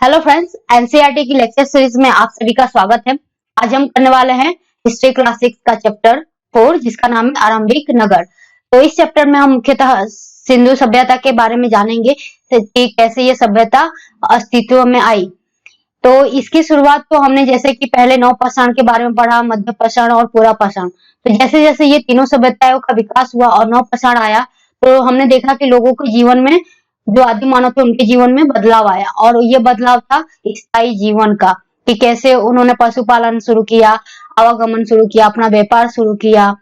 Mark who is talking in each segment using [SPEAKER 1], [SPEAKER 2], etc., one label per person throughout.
[SPEAKER 1] Hello friends, NCERT की lecture series में आप सभी का स्वागत है। आज हम करने वाले हैं हिस्ट्री क्लास 6 का चैप्टर 4 जिसका नाम है आरंभिक नगर। तो इस चैप्टर में हम मुख्यतः सिंधु सभ्यता के बारे में जानेंगे कि कैसे ये सभ्यता अस्तित्व में आई। तो इसकी शुरुआत तो हमने जैसे कि पहले नवपाषाण के बारे में पढ़ा, मध्यपाषाण और पुरापाषाण। तो जैसे जैसे ये तीनों सभ्यताओं का विकास हुआ और नवपाषाण आया तो हमने देखा कि लोगों के जीवन में, जो आदि मानव थे उनके जीवन में बदलाव आया, और ये बदलाव था स्थायी जीवन का, कि कैसे उन्होंने पशुपालन शुरू किया, आवागमन शुरू किया, अपना व्यापार शुरू किया,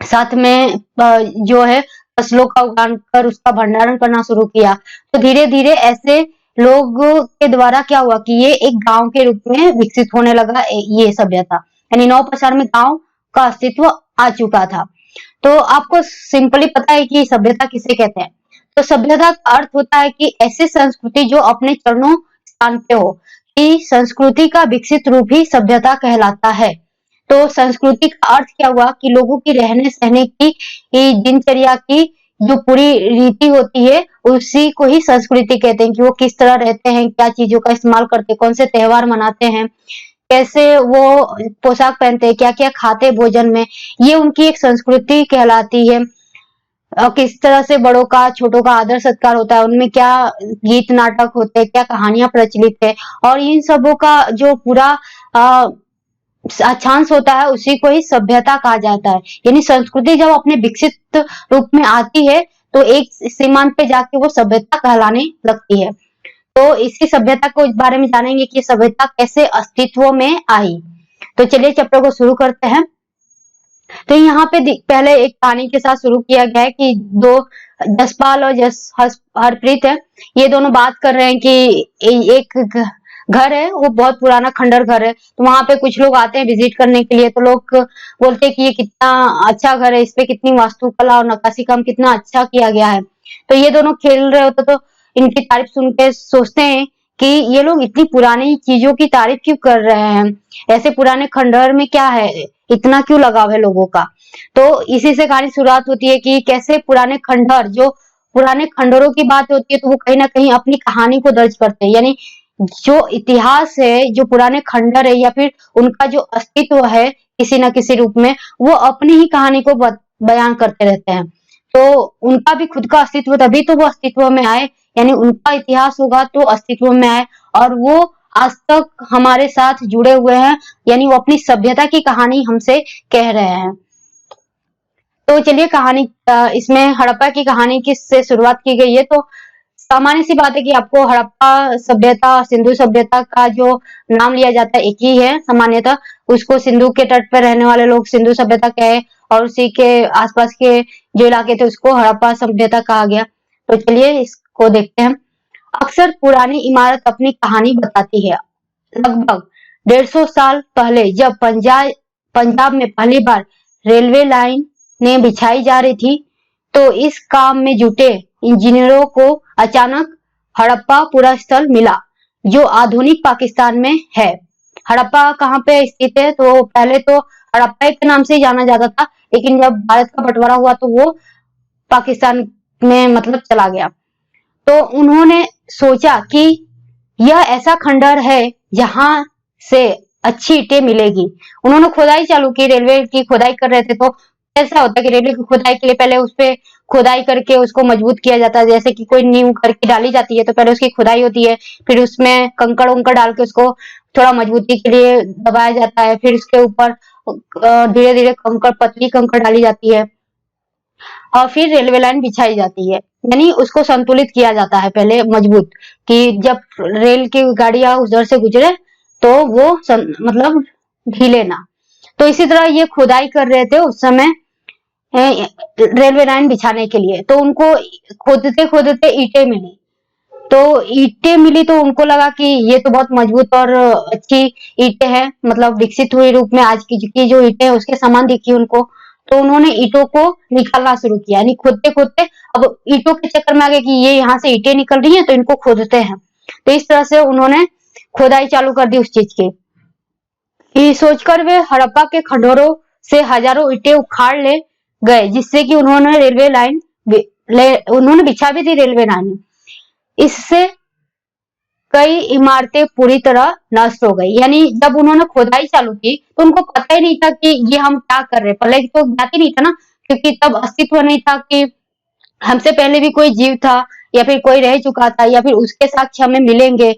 [SPEAKER 1] साथ में जो है फसलों का उगान कर उसका भंडारण करना शुरू किया। तो धीरे धीरे ऐसे लोग के द्वारा क्या हुआ कि ये एक गांव के रूप में विकसित होने लगा ये सभ्यता, यानी नवपाषाण में गांव का अस्तित्व आ चुका था। तो आपको सिंपली पता है कि सभ्यता किसे कहते हैं। तो सभ्यता का अर्थ होता है कि ऐसी संस्कृति जो अपने चरणों स्थान पे हो, कि संस्कृति का विकसित रूप ही सभ्यता कहलाता है। तो संस्कृति का अर्थ क्या हुआ कि लोगों की रहने सहने की दिनचर्या की जो पूरी रीति होती है उसी को ही संस्कृति कहते हैं, कि वो किस तरह रहते हैं, क्या चीजों का इस्तेमाल करते हैं, कौन से त्योहार मनाते हैं, कैसे वो पोशाक पहनते हैं, क्या क्या खाते हैं भोजन में, ये उनकी एक संस्कृति कहलाती है। किस तरह से बड़ों का छोटों का आदर सत्कार होता है, उनमें क्या गीत नाटक होते हैं, क्या कहानियां प्रचलित है, और इन सबों का जो पूरा अक्षांश होता है उसी को ही सभ्यता कहा जाता है। यानी संस्कृति जब अपने विकसित रूप में आती है तो एक सीमांत पे जाके वो सभ्यता कहलाने लगती है। तो इसी सभ्यता को इस बारे में जानेंगे कि सभ्यता कैसे अस्तित्व में आई। तो चलिए चैप्टर को शुरू करते हैं। तो यहाँ पे पहले एक कहानी के साथ शुरू किया गया है कि दो जसपाल और हरप्रीत है, ये दोनों बात कर रहे हैं कि एक घर है, वो बहुत पुराना खंडर घर है। तो वहां पे कुछ लोग आते हैं विजिट करने के लिए, तो लोग बोलते हैं कि ये कितना अच्छा घर है, इसपे कितनी वास्तुकला और नक्काशी काम कितना अच्छा किया गया है। तो ये दोनों खेल रहे होते तो इनकी तारीफ सुन के सोचते हैं कि ये लोग इतनी पुरानी चीजों की तारीफ क्यों कर रहे हैं, ऐसे पुराने खंडहर में क्या है, इतना क्यों लगाव है लोगों का। तो इसी से कहानी शुरुआत होती है कि कैसे पुराने खंडहर, जो पुराने खंडहरों की बात होती है तो वो कहीं ना कहीं अपनी कहानी को दर्ज करते हैं। यानी जो इतिहास है, जो पुराने खंडहर है या फिर उनका जो अस्तित्व है किसी न किसी रूप में, वो अपनी ही कहानी को बयान करते रहते हैं। तो उनका भी खुद का अस्तित्व, तभी तो वो अस्तित्व में आए, यानी उनका इतिहास होगा तो अस्तित्व में आए, और वो आज तक हमारे साथ जुड़े हुए हैं, यानी वो अपनी सभ्यता की कहानी हमसे कह रहे हैं। तो चलिए कहानी, इसमें हड़प्पा की कहानी किससे शुरुआत की गई है। तो सामान्य सी बात है कि आपको हड़प्पा सभ्यता और सिंधु सभ्यता का जो नाम लिया जाता है एक ही है सामान्यतः। उसको सिंधु के तट पर रहने वाले लोग सिंधु सभ्यता कहे, और उसी के आसपास के जो इलाके थे उसको हड़प्पा सभ्यता कहा गया। तो चलिए इसको देखते हैं। अक्सर पुरानी इमारत अपनी कहानी बताती है। लगभग 150 साल पहले जब पंजाब में पहली बार रेलवे लाइन ने बिछाई जा रही थी, तो इस काम में जुटे इंजीनियरों को अचानक हड़प्पा पूरा स्थल मिला, जो आधुनिक पाकिस्तान में है। हड़प्पा कहाँ पे स्थित है, तो पहले तो हड़प्पा के नाम से ही जाना जाता था, लेकिन जब भारत का बंटवारा हुआ तो वो पाकिस्तान में मतलब चला गया। तो उन्होंने सोचा कि यह ऐसा खंडहर है जहां से अच्छी ईंटें मिलेगी। उन्होंने खुदाई चालू की, रेलवे की खुदाई कर रहे थे। तो ऐसा होता है कि रेलवे की खुदाई के लिए पहले उस पे खुदाई करके उसको मजबूत किया जाता है। जैसे कि कोई नींव करके डाली जाती है तो पहले उसकी खुदाई होती है, फिर उसमें कंकड़ उंकड़ डाल के उसको थोड़ा मजबूती के लिए दबाया जाता है, फिर उसके ऊपर धीरे धीरे कंकड़, पतली कंकड़ डाली जाती है, और फिर रेलवे लाइन बिछाई जाती है। यानी उसको संतुलित किया जाता है पहले मजबूत, कि जब रेल की गाड़ियां उधर से गुजरे तो वो मतलब ढीले ना। तो इसी तरह ये खुदाई कर रहे थे उस समय रेलवे लाइन बिछाने के लिए। तो उनको खोदते खोदते ईंटें मिली। तो ईंटें मिली तो उनको लगा कि ये तो बहुत मजबूत और अच्छी ईंटें हैं, मतलब विकसित हुई रूप में आज की जो ईंटें हैं उसके समान दिखी उनको। तो उन्होंने ईंटों को निकालना शुरू किया, यानी खोदते खोदते अब ईंटों के चक्कर में आ गए कि ये यहाँ से ईंटें निकल रही हैं तो इनको खोदते हैं। तो इस तरह से उन्होंने खुदाई चालू कर दी उस चीज की। ये सोचकर वे हड़प्पा के खंडहरों से हजारों ईंटें उखाड़ ले गए, जिससे कि उन्होंने रेलवे लाइन उन्होंने बिछा भी दी रेलवे लाइन। इससे कई इमारतें पूरी तरह नष्ट हो गई। यानी जब उन्होंने खुदाई चालू की तो उनको पता ही नहीं था कि ये हम क्या कर रहे हैं। पहले तो ज्ञात ही नहीं था ना, क्योंकि तब अस्तित्व नहीं था कि हमसे पहले भी कोई जीव था या फिर कोई रह चुका था या फिर उसके साक्ष्य हमें मिलेंगे।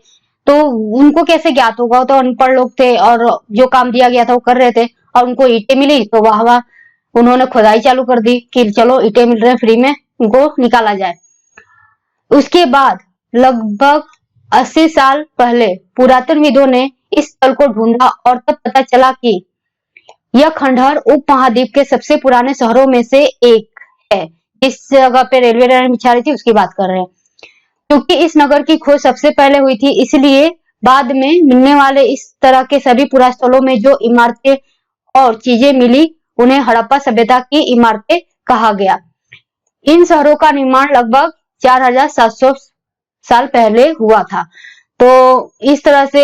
[SPEAKER 1] तो उनको कैसे ज्ञात होगा? वो तो अनपढ़ लोग थे और जो काम दिया गया था वो कर रहे थे, और उनको ईंटें मिली तो वाह वाह, उन्होंने खुदाई चालू कर दी कि चलो ईंटें मिल रहे हैं फ्री में, उनको निकाला जाए। उसके बाद लगभग 80 साल पहले पुरातनविदों ने इस स्थल को ढूंढा और तब पता चला कि यह खंडहर उपमहाद्वीप के सबसे पुराने शहरों में से एक है। इस जगह पे रेलवे लाइन बिछा रही थी उसकी बात कर रहे हैं। क्योंकि इस नगर की खोज सबसे पहले हुई थी, इसलिए बाद में मिलने वाले इस तरह के सभी पुरास्थलों में जो इमारतें और चीजें मिली उन्हें हड़प्पा सभ्यता की इमारतें कहा गया। इन शहरों का निर्माण लगभग 4700 साल पहले हुआ था। तो इस तरह से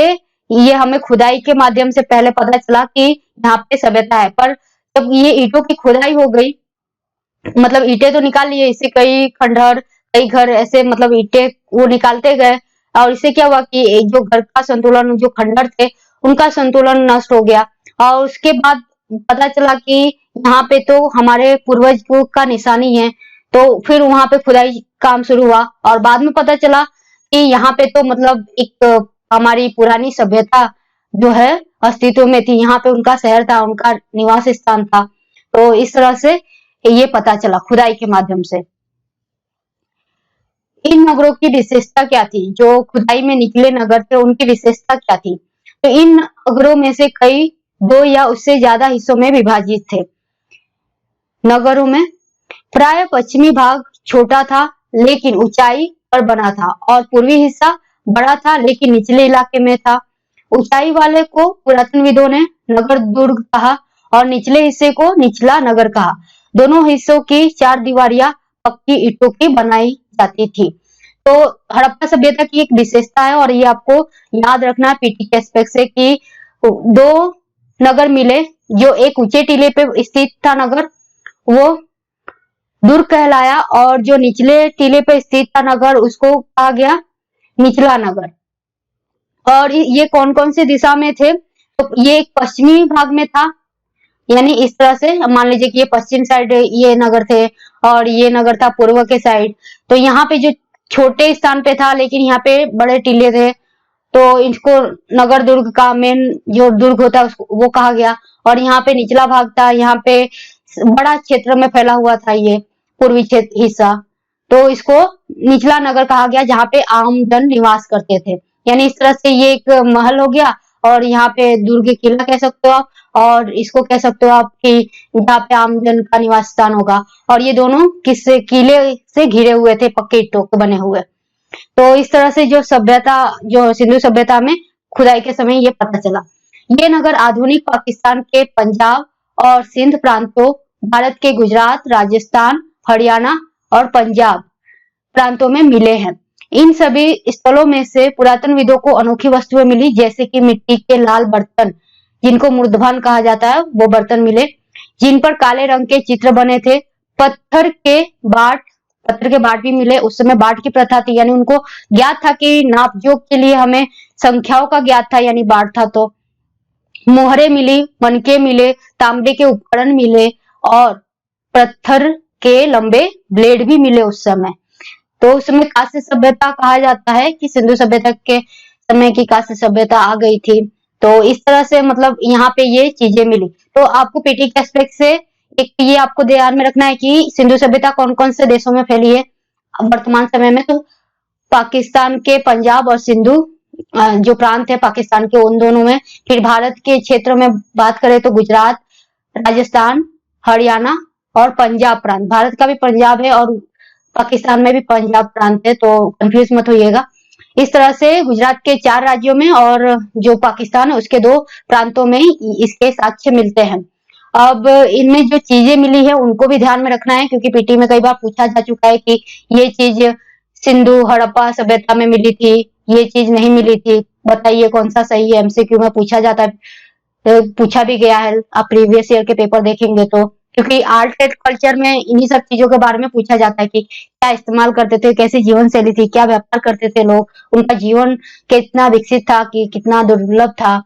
[SPEAKER 1] ये हमें खुदाई के माध्यम से पहले पता चला कि यहाँ पे सभ्यता है। पर जब ये ईंटों की खुदाई हो गई, मतलब ईंटें तो निकाल लिए, इससे कई खंडहर, कई घर ऐसे मतलब ईंटें वो निकालते गए, और इससे क्या हुआ कि एक जो घर का संतुलन, जो खंडहर थे उनका संतुलन नष्ट हो गया। और उसके बाद पता चला कि यहाँ पे तो हमारे पूर्वज का निशानी है। तो फिर वहां पे खुदाई काम शुरू हुआ और बाद में पता चला कि यहाँ पे तो मतलब एक हमारी पुरानी सभ्यता जो है अस्तित्व में थी, यहाँ पे उनका शहर था, उनका निवास स्थान था। तो इस तरह से ये पता चला खुदाई के माध्यम से। इन नगरों की विशेषता क्या थी? जो खुदाई में निकले नगर थे उनकी विशेषता क्या थी? तो इन नगरों में से कई 2 या उससे ज्यादा हिस्सों में विभाजित थे। नगरों में प्राय पश्चिमी भाग छोटा था लेकिन ऊंचाई पर बना था, और पूर्वी हिस्सा बड़ा था लेकिन निचले इलाके में था। ऊंचाई वाले को पुरातनविदों ने नगर दुर्ग कहा और निचले हिस्से को निचला नगर कहा। दोनों हिस्सों की 4 दीवारियां पक्की ईंटों की बनाई जाती थी। तो हड़प्पा सभ्यता की एक विशेषता है और ये आपको याद रखना है पीटी के एस्पेक्ट से कि 2 नगर मिले। जो एक ऊंचे टीले पे स्थित था नगर वो दुर्ग कहलाया, और जो निचले टीले पे स्थित था नगर उसको कहा गया निचला नगर। और ये कौन कौन से दिशा में थे? तो ये एक पश्चिमी भाग में था, यानी इस तरह से मान लीजिए कि ये पश्चिम साइड ये नगर थे और ये नगर था पूर्व के साइड। तो यहाँ पे जो छोटे स्थान पे था लेकिन यहाँ पे बड़े टीले थे, तो इसको नगर दुर्ग का मेन जो दुर्ग होता है उसको वो कहा गया। और यहाँ पे निचला भाग था, यहाँ पे बड़ा क्षेत्र में फैला हुआ था ये पूर्वी क्षेत्र हिस्सा, तो इसको निचला नगर कहा गया जहाँ पे आम जन निवास करते थे। यानी इस तरह से ये एक महल हो गया, और यहाँ पे दुर्ग किला कह सकते हो आप, और इसको कह सकते हो आप कि जहाँ पे आम जन का निवास स्थान होगा। और ये दोनों किससे किले से घिरे हुए थे, पक्के ईंटों के बने हुए। तो इस तरह से जो सभ्यता, जो सिंधु सभ्यता में खुदाई के समय ये पता चला। ये नगर आधुनिक पाकिस्तान के पंजाब और सिंध प्रांतों, भारत के गुजरात, राजस्थान, हरियाणा और पंजाब प्रांतों में मिले हैं। इन सभी स्थलों में से पुरातनविदों को अनोखी वस्तुएं मिली, जैसे कि मिट्टी के लाल बर्तन जिनको मूर्धभान कहा जाता है वो बर्तन मिले, जिन पर काले रंग के चित्र बने थे। पत्थर के बाट भी मिले। उस समय बाट की प्रथा थी, यानी उनको ज्ञात था कि नाप जोक के लिए हमें संख्याओं का ज्ञात था, यानी बाट था। तो मोहरे मिली, मनके मिले, तांबे के उपकरण मिले और पत्थर के लंबे ब्लेड भी मिले उस समय। तो उस समय कांस्य सभ्यता कहा जाता है कि सिंधु सभ्यता के समय की कांस्य सभ्यता आ गई थी। तो इस तरह से मतलब यहाँ पे ये चीजें मिली। तो आपको पीटी के एस्पेक्ट से एक ये आपको ध्यान में रखना है कि सिंधु सभ्यता कौन कौन से देशों में फैली है वर्तमान समय में। तो पाकिस्तान के पंजाब और सिंधु जो प्रांत है पाकिस्तान के, उन दोनों में। फिर भारत के क्षेत्र में बात करें तो गुजरात, राजस्थान, हरियाणा और पंजाब प्रांत। भारत का भी पंजाब है और पाकिस्तान में भी पंजाब प्रांत है, तो कंफ्यूज मत होइएगा। इस तरह से गुजरात के 4 राज्यों में और जो पाकिस्तान है उसके 2 प्रांतों में इसके साक्ष्य मिलते हैं। अब इनमें जो चीजें मिली है उनको भी ध्यान में रखना है, क्योंकि पीटी में कई बार पूछा जा चुका है कि ये चीज सिंधु हड़प्पा सभ्यता में मिली थी, ये चीज नहीं मिली थी, बताइए कौन सा सही है। एमसीक्यू में पूछा जाता है, पूछा भी गया है, आप प्रीवियस ईयर के पेपर देखेंगे तो क्योंकि आर्ट एंड कल्चर में इन्हीं सब चीजों के बारे में पूछा जाता है कि क्या इस्तेमाल करते थे, कैसी जीवन शैली थी, क्या व्यापार करते थे लोग, उनका जीवन कितना विकसित था कि कितना दुर्लभ था।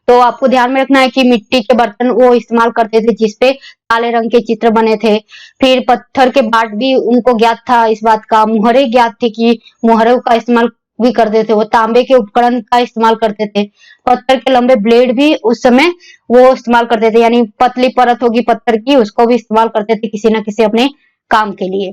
[SPEAKER 1] तो आपको ध्यान में रखना है कि मिट्टी के बर्तन वो इस्तेमाल करते थे जिसपे काले रंग के चित्र बने थे। फिर पत्थर के बाट भी उनको ज्ञात था इस बात का। मुहरे ज्ञात थे कि मुहरों का इस्तेमाल भी करते थे। वो तांबे के उपकरण का इस्तेमाल करते थे। पत्थर के लंबे ब्लेड भी उस समय वो इस्तेमाल करते थे, यानी पतली परत होगी पत्थर की, उसको भी इस्तेमाल करते थे किसी न किसी अपने काम के लिए।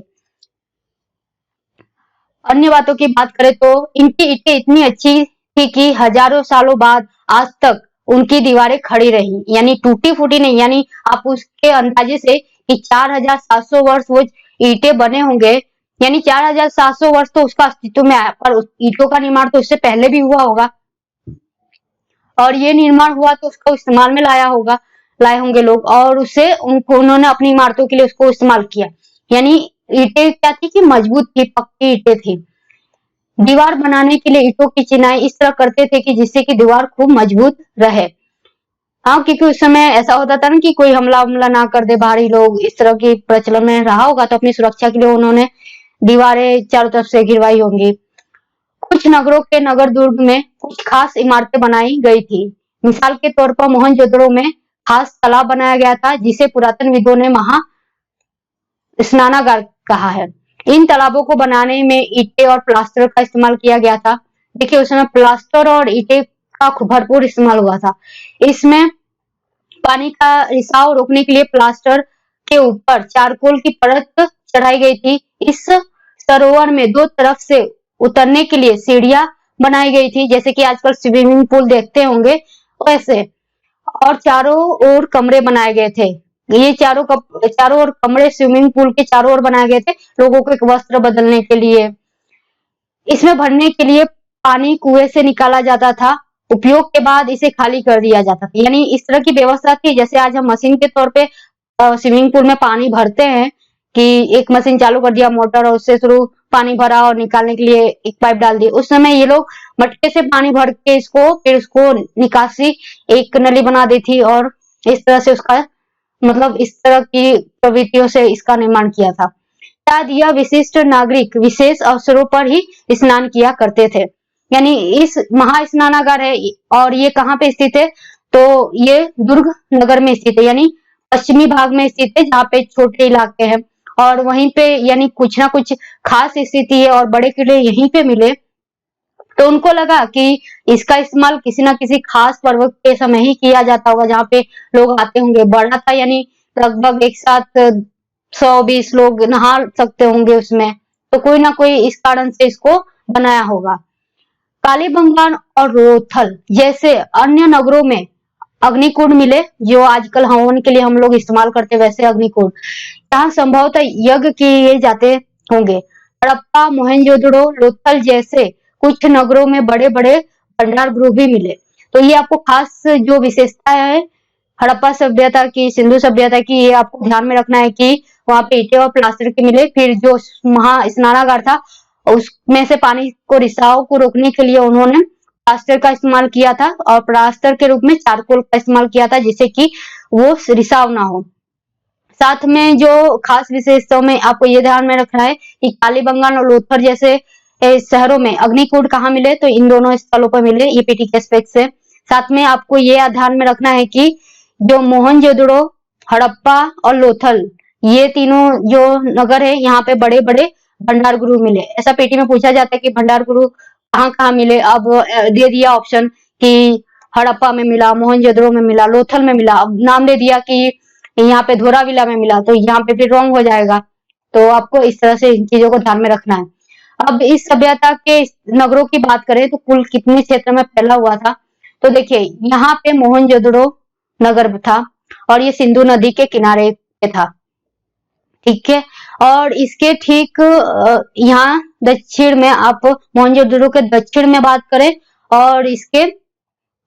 [SPEAKER 1] अन्य बातों की बात करें तो इनकी ईंटें इतनी अच्छी थी कि हजारों सालों बाद आज तक उनकी दीवारें खड़ी रही, यानी टूटी फूटी नहीं। यानी आप उसके अंदाजे से कि 4700 वर्ष वो ईंटें बने होंगे, यानी 4700 वर्ष तो उसका अस्तित्व में आया, पर उस ईंटों का निर्माण तो इससे पहले भी हुआ होगा, और ये निर्माण हुआ तो उसको इस्तेमाल में लाए होंगे लोग, और उसे उन्होंने अपनी इमारतों के लिए उसको इस्तेमाल किया। यानी ईंटें क्या थी कि मजबूत थी, पक्की ईंटें थी। दीवार बनाने के लिए ईंटों की चिनाई इस तरह करते थे कि जिससे कि दीवार खूब मजबूत रहे। हाँ, क्योंकि उस समय ऐसा होता था ना कि कोई हमला ना कर दे बाहरी लोग, इस तरह की प्रचलन में रहा होगा, तो अपनी सुरक्षा के लिए उन्होंने दीवारें चारों तरफ से घिरवाई होंगी। कुछ नगरों के नगर दुर्ग में कुछ खास इमारतें बनाई गई थी। मिसाल के तौर पर मोहनजोदड़ो में खास तालाब बनाया गया था जिसे पुरातनविदों ने महा स्नानागार कहा है। इन तालाबों को बनाने में ईंटें और प्लास्टर का इस्तेमाल किया गया था। देखिए उस समय प्लास्टर और ईंटें का भरपूर इस्तेमाल हुआ था। इसमें पानी का रिसाव रोकने के लिए प्लास्टर के ऊपर चारकोल की परत चढ़ाई गई थी। इस सरोवर में दो तरफ से उतरने के लिए सीढ़ियां बनाई गई थी, जैसे कि आजकल स्विमिंग पूल देखते होंगे वैसे, और चारों ओर कमरे बनाए गए थे। ये चारों ओर कमरे स्विमिंग पूल के चारों ओर बनाए गए थे लोगों को एक वस्त्र बदलने के लिए। इसमें भरने के लिए पानी कुएं से निकाला जाता था। उपयोग के बाद इसे खाली कर दिया जाता था। यानी इस तरह की व्यवस्था थी जैसे आज हम मशीन के तौर पे स्विमिंग पूल में पानी भरते हैं कि एक मशीन चालू कर दिया मोटर और उससे शुरू पानी भरा और निकालने के लिए एक पाइप डाल दी। उस समय ये लोग मटके से पानी भर के इसको फिर उसको निकासी एक नली बना दी थी, और इस तरह से उसका मतलब इस तरह की प्रवृत्तियों से इसका निर्माण किया था। शायद यह विशिष्ट नागरिक विशेष अवसरों पर ही स्नान किया करते थे। यानी इस महास्नानागार है, और ये कहाँ पे स्थित है, तो ये दुर्ग नगर में स्थित है, यानी पश्चिमी भाग में स्थित है जहाँ पे छोटे इलाके हैं, और वहीं पे यानी कुछ ना कुछ खास स्थिति है और बड़े किले यहीं पे मिले। तो उनको लगा कि इसका इस्तेमाल किसी ना किसी खास पर्व के समय ही किया जाता होगा जहाँ पे लोग आते होंगे। बड़ा था यानी लगभग एक साथ 120 लोग नहा सकते होंगे उसमें, तो कोई ना कोई इस कारण से इसको बनाया होगा। कालीबंगान और रोथल जैसे अन्य नगरों में अग्निकुंड मिले, जो आजकल हवन के लिए हम लोग इस्तेमाल करते वैसे अग्निकुंड। यहाँ संभवतः यज्ञ किए जाते होंगे। हड़प्पा, मोहनजोदड़ो, लोथल जैसे कुछ नगरों में बड़े बड़े भंडार गृह भी मिले। तो ये आपको खास जो विशेषता है हड़प्पा सभ्यता की, सिंधु सभ्यता की, ये आपको ध्यान में रखना है कि वहां पे ईंटें और प्लास्टर के मिले। फिर जो महा स्नानागार था उसमें से पानी को रिसाव को रोकने के लिए उन्होंने प्लास्टर का इस्तेमाल किया था, और प्लास्टर के रूप में चारकोल का इस्तेमाल किया था जिससे कि वो रिसाव ना हो। साथ में जो खास विशेषताओं में आपको ये ध्यान में रखना है कि कालीबंगान और लोथर जैसे शहरों में अग्निकुंड कहाँ मिले, तो इन दोनों स्थलों पर मिले। ये पीटी के एस्पेक्ट से साथ में आपको ये ध्यान में रखना है कि जो मोहनजोदड़ो, हड़प्पा और लोथल ये तीनों जो नगर है यहाँ पे बड़े बड़े भंडार गृह मिले। ऐसा पेटी में पूछा जाता है कि भंडार गृह कहाँ कहाँ मिले। अब दे दिया ऑप्शन कि हड़प्पा में मिला, मोहनजोदड़ो में मिला, लोथल में मिला। अब नाम दे दिया कि यहाँ पे धोराविला में मिला, तो यहाँ पे फिर रॉन्ग हो जाएगा। तो आपको इस तरह से इन चीजों को ध्यान में रखना है। अब इस सभ्यता के नगरों की बात करें तो कुल कितने क्षेत्र में फैला हुआ था, तो देखिए यहाँ पे मोहनजोदड़ो नगर था और ये सिंधु नदी के किनारे पे था, ठीक है। और इसके ठीक यहाँ दक्षिण में आप मोहनजोदड़ो के दक्षिण में बात करें और इसके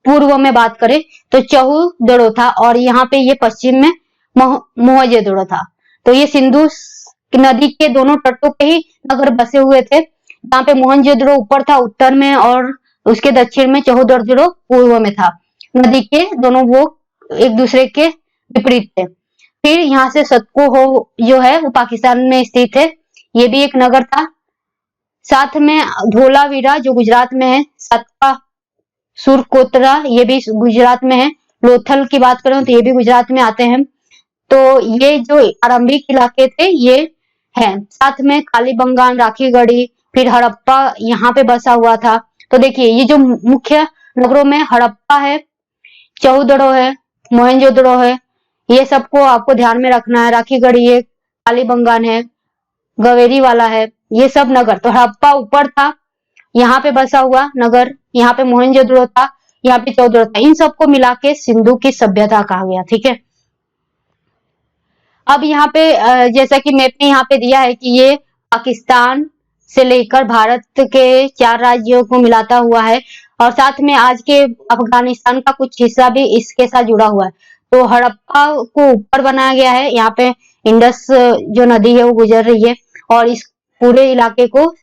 [SPEAKER 1] पूर्व में बात करें तो चहुदड़ो था, और यहाँ पे ये पश्चिम में मोहनजोदड़ो था। तो ये सिंधु नदी के दोनों तटों पे ही नगर बसे हुए थे, जहाँ पे मोहनजोदड़ो ऊपर था उत्तर में और उसके दक्षिण में चहुदड़ो पूर्व में था। नदी के दोनों वो एक दूसरे के विपरीत थे। फिर यहाँ से सतको हो जो है वो पाकिस्तान में स्थित है, ये भी एक नगर था। साथ में धोलावीरा जो गुजरात में है, सातपा सुरकोतरा ये भी गुजरात में है, लोथल की बात करें तो ये भी गुजरात में आते हैं। तो ये जो आरंभिक इलाके थे ये हैं। साथ में कालीबंगान, राखीगढ़ी, फिर हड़प्पा यहाँ पे बसा हुआ था। तो देखिए ये जो मुख्य नगरों में हड़प्पा है, चौदड़ो है, मोहनजोदड़ो है, ये सबको आपको ध्यान में रखना है। राखीगढ़ी है, कालीबंगान है, गवेरी वाला है, ये सब नगर। तो हड़प्पा ऊपर था, यहाँ पे बसा हुआ नगर, यहाँ पे मोहनजोदड़ो था, यहाँ पे चौदड़ो था। इन सबको मिला के सिंधु की सभ्यता कहा गया। ठीक है, अब यहाँ पे जैसा कि मैप में यहाँ पे दिया है कि ये पाकिस्तान से लेकर भारत के 4 राज्यों को मिलाता हुआ है, और साथ में आज के अफगानिस्तान का कुछ हिस्सा भी इसके साथ जुड़ा हुआ है। तो हड़प्पा को ऊपर बनाया गया है, यहाँ पे इंडस जो नदी है वो गुजर रही है, और इस पूरे इलाके को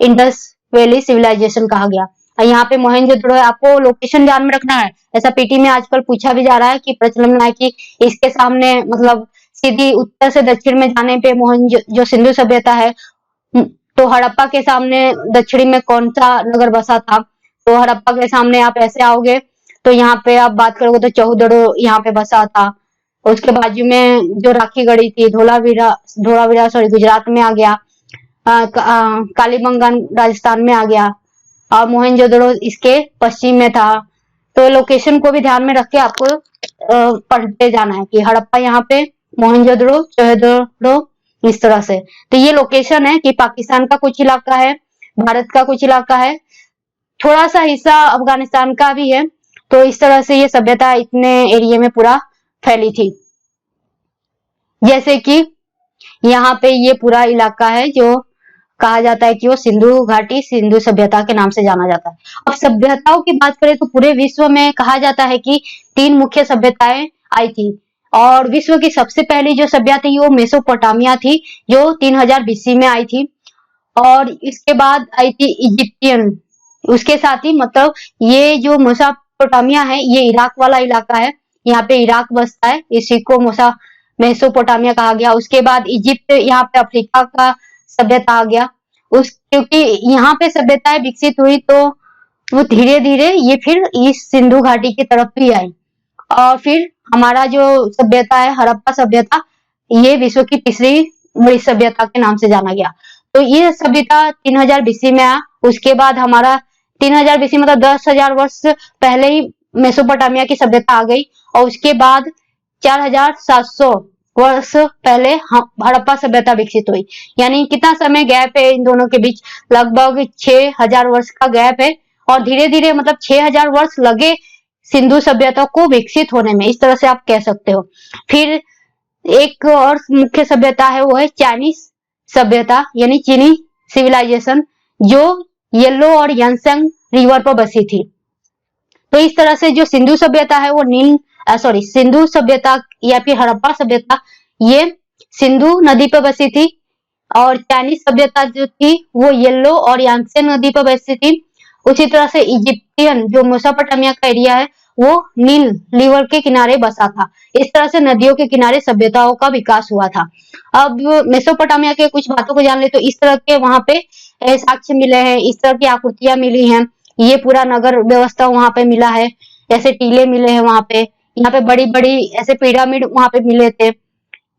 [SPEAKER 1] इंडस वैली सिविलाइजेशन कहा गया। यहाँ पे मोहनजोदड़ो है, आपको लोकेशन ध्यान में रखना है। ऐसा पीटी में आजकल पूछा भी जा रहा है कि प्रचलन में है कि इसके सामने मतलब सीधी उत्तर से दक्षिण में जाने पे जो सिंधु सभ्यता है, तो हड़प्पा के सामने दक्षिणी में कौन सा नगर बसा था। तो हड़प्पा के सामने आप ऐसे आओगे तो यहाँ पे आप बात करोगे तो चौदड़ो यहाँ पे बसा था। उसके बाजू में जो राखीगढ़ी थी, धोलावीरा सॉरी गुजरात में आ गया, कालीबंगान राजस्थान में आ गया, और मोहनजोदड़ो इसके पश्चिम में था। तो लोकेशन को भी ध्यान में रख के आपको पढ़ते जाना है कि हड़प्पा यहाँ पे, मोहनजोदड़ो, चौदड़ो, इस तरह से। तो ये लोकेशन है कि पाकिस्तान का कुछ इलाका है, भारत का कुछ इलाका है, थोड़ा सा हिस्सा अफगानिस्तान का भी है। तो इस तरह से ये सभ्यता इतने एरिया में पूरा फैली थी। जैसे कि यहाँ पे ये पूरा इलाका है जो कहा जाता है कि वो सिंधु घाटी, सिंधु सभ्यता के नाम से जाना जाता है। अब सभ्यताओं की बात करें तो पूरे विश्व में कहा जाता है कि 3 मुख्य सभ्यताएं आई थी, और विश्व की सबसे पहली जो सभ्यता थी वो मेसोपोटामिया थी, जो 3000 बीसी में आई थी। और इसके बाद आई थी इजिप्टियन। उसके साथ ही मतलब ये जो मेसोपोटामिया है ये इराक वाला इलाका है, यहाँ पे इराक बसता है, इसी को मेसोपोटामिया कहा गया। उसके बाद इजिप्ट, यहाँ पे अफ्रीका का सभ्यता आ गया। क्योंकि यहाँ पे सभ्यताएं विकसित हुई तो वो धीरे धीरे ये फिर इस सिंधु घाटी की तरफ भी आई, और फिर हमारा जो सभ्यता है हड़प्पा सभ्यता, ये विश्व की तीसरी बड़ी सभ्यता के नाम से जाना गया। तो ये सभ्यता 3000 बीसी में आया। उसके बाद हमारा 3000 बीसी मतलब 10,000 वर्ष पहले ही मेसोपोटामिया की सभ्यता आ गई, और उसके बाद 4700 वर्ष पहले हड़प्पा सभ्यता विकसित हुई। यानी कितना समय गैप है इन दोनों के बीच, लगभग 6000 वर्ष का गैप है, और धीरे धीरे मतलब 6000 वर्ष लगे सिंधु सभ्यता को विकसित होने में, इस तरह से आप कह सकते हो। फिर एक और मुख्य सभ्यता है वो है चाइनीज सभ्यता, यानी चीनी सिविलाइजेशन, जो येलो और यांगत्से रिवर पर बसी थी। तो इस तरह से जो सिंधु सभ्यता है वो सिंधु सभ्यता या फिर हड़प्पा सभ्यता ये सिंधु नदी पर बसी थी, और चाइनीज सभ्यता जो थी वो येलो और यांगत्से नदी पर बसी थी। उसी तरह से इजिप्टियन जो मेसोपोटामिया का एरिया है वो नील रिवर के किनारे बसा था। इस तरह से नदियों के किनारे सभ्यताओं का विकास हुआ था। अब मेसोपोटामिया के कुछ बातों को जान ले तो इस तरह के वहां पे साक्ष्य मिले हैं, इस तरह की आकृतियां मिली हैं, ये पूरा नगर व्यवस्था वहां पे मिला है, ऐसे टीले मिले हैं वहां पे, यहाँ पे बड़ी बड़ी ऐसे पिरामिड वहां पे मिले थे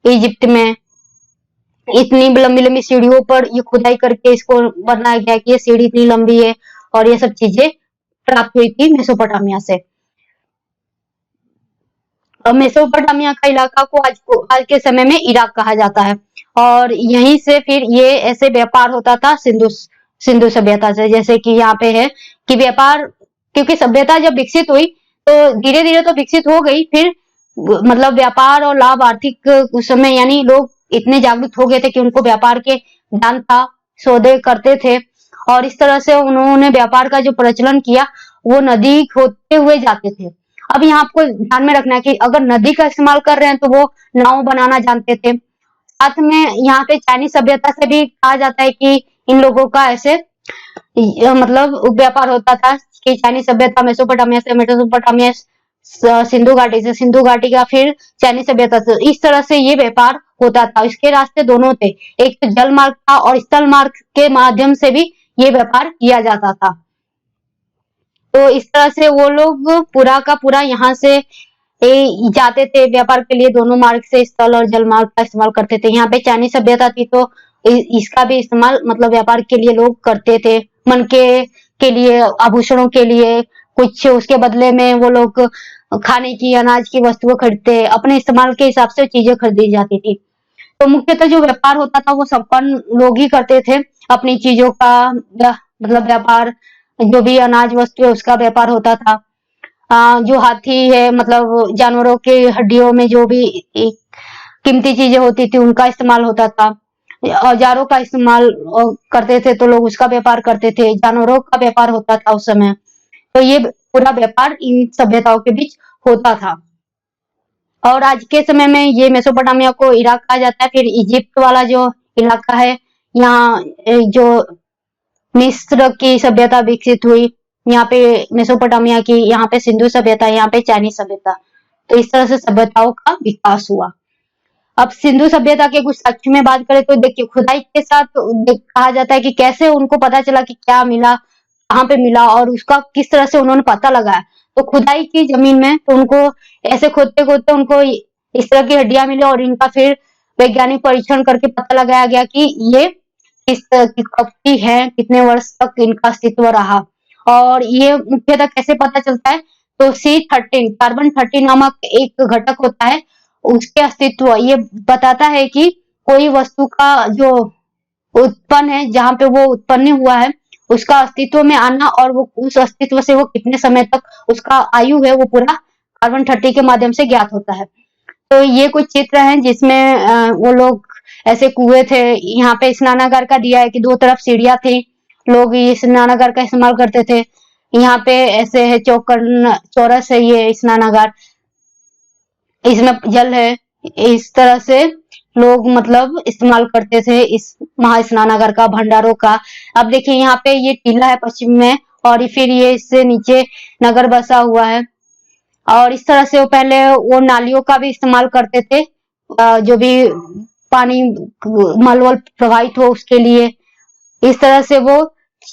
[SPEAKER 1] इजिप्ट में। इतनी लंबी लंबी सीढ़ियों पर ये खुदाई करके इसको बनाया गया कि ये सीढ़ी इतनी लंबी है, और ये सब चीजें प्राप्त हुई थी मेसोपोटामिया से। और मेसोपोटामिया का इलाका को आज के समय में इराक कहा जाता है, और यहीं से फिर ये ऐसे व्यापार होता था सिंधु सभ्यता से। जैसे कि यहाँ पे है कि व्यापार, क्योंकि सभ्यता जब विकसित हुई तो धीरे धीरे तो विकसित हो गई, फिर मतलब व्यापार और लाभ आर्थिक उस समय यानी लोग इतने जागरूक हो गए थे कि उनको व्यापार के ज्ञान था, सौदे करते थे, और इस तरह से उन्होंने व्यापार का जो प्रचलन किया वो नदी होते हुए जाते थे। अब यहाँ आपको ध्यान में रखना है कि अगर नदी का इस्तेमाल कर रहे हैं तो वो नाव बनाना जानते थे। साथ में यहाँ पे चाइनीज सभ्यता से भी कहा जाता है कि इन लोगों का ऐसे मतलब व्यापार होता था कि चाइनीज सभ्यता मेसोपोटामिया सिंधु घाटी से, सिंधु घाटी का फिर चाइनीज सभ्यता से, इस तरह से ये व्यापार होता था। इसके रास्ते दोनों थे, एक तो जल मार्ग था और स्थल मार्ग के माध्यम से भी ये व्यापार किया जाता था। तो इस तरह से वो लोग पूरा का पूरा यहाँ से जाते थे व्यापार के लिए, दोनों मार्ग से, स्थल और जल मार्ग का इस्तेमाल करते थे। यहाँ पे चाइनीज सभ्यता थी तो इसका भी इस्तेमाल मतलब व्यापार के लिए लोग करते थे, मन के लिए, आभूषणों के लिए, कुछ उसके बदले में वो लोग खाने की, अनाज की वस्तुएं खरीदते, अपने इस्तेमाल के हिसाब से चीजें खरीदी जाती थी। तो मुख्यतः जो व्यापार होता था वो संपन्न लोग ही करते थे, अपनी चीजों का मतलब व्यापार, जो भी अनाज वस्तु है उसका व्यापार होता था। जो हाथी है मतलब जानवरों के हड्डियों में जो भी कीमती चीजें होती थी उनका इस्तेमाल होता था। औजारों का इस्तेमाल करते थे तो लोग उसका व्यापार करते थे, जानवरों का व्यापार होता था उस समय। तो ये पूरा व्यापार इन सभ्यताओं के बीच होता था। और आज के समय में ये मेसोपोटामिया को इराक कहा जाता है। फिर इजिप्ट वाला जो इलाका है, यहाँ जो मिस्र की सभ्यता विकसित हुई, यहाँ पे मेसोपोटामिया की, यहाँ पे सिंधु सभ्यता, यहाँ पे चाइनीज सभ्यता। तो इस तरह से सभ्यताओं का विकास हुआ। अब सिंधु सभ्यता के कुछ साक्ष्य में बात करें तो देखिए, खुदाई के साथ कहा जाता है कि कैसे उनको पता चला कि क्या मिला, कहाँ पे मिला और उसका किस तरह से उन्होंने पता लगाया। तो खुदाई की जमीन में तो उनको ऐसे खोदते खोदते उनको इस तरह की हड्डियां मिली और इनका फिर वैज्ञानिक परीक्षण करके पता लगाया गया कि ये किस तरह की कब की है, कितने वर्ष तक इनका अस्तित्व रहा। और ये मुख्यतः कैसे पता चलता है, तो C13 कार्बन 13 नामक एक घटक होता है, उसके अस्तित्व ये बताता है कि कोई वस्तु का जो उत्पन्न है, जहां पे वो उत्पन्न हुआ है, उसका अस्तित्व में आना और वो उस अस्तित्व से वो कितने समय तक उसका आयु है, वो पूरा कार्बन 30 के माध्यम से ज्ञात होता है। तो ये कुछ चित्र हैं जिसमें वो लोग ऐसे कुएं थे। यहाँ पे स्नानागार का दिया है कि दो तरफ सीढ़ियां थी, लोग ये स्नानागार का इस्तेमाल करते थे। यहाँ पे ऐसे है चौरस है ये स्नानागार, इसमें जल है, इस तरह से लोग मतलब इस्तेमाल करते थे इस महास्नानागार का, भंडारों का। अब देखिए यहाँ पे ये टीला है पश्चिम में और फिर ये इससे नीचे नगर बसा हुआ है। और इस तरह से वो पहले वो नालियों का भी इस्तेमाल करते थे, जो भी पानी मलवल प्रवाहित हो उसके लिए। इस तरह से वो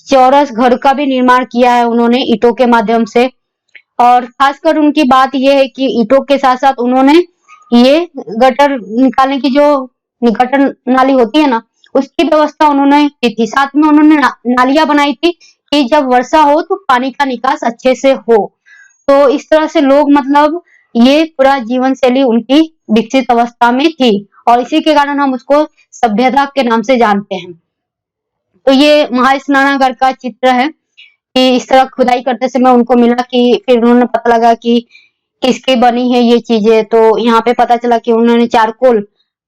[SPEAKER 1] चौरस घर का भी निर्माण किया है उन्होंने ईंटों के माध्यम से। और खासकर उनकी बात यह है कि ईंटों के साथ साथ उन्होंने ये गटर निकालने की, जो गटर नाली होती है ना, उसकी व्यवस्था उन्होंने की थी। साथ में उन्होंने नालियां बनाई थी कि जब वर्षा हो तो पानी का निकास अच्छे से हो। तो इस तरह से लोग मतलब ये पूरा जीवन शैली उनकी विकसित अवस्था में थी और इसी के कारण हम उसको सभ्यता के नाम से जानते हैं। तो ये महास्नानागार का चित्र है कि इस तरह खुदाई करते समय उनको मिला कि फिर उन्होंने पता लगा कि किसकी बनी है ये चीजें। तो यहाँ पे पता चला कि उन्होंने चारकोल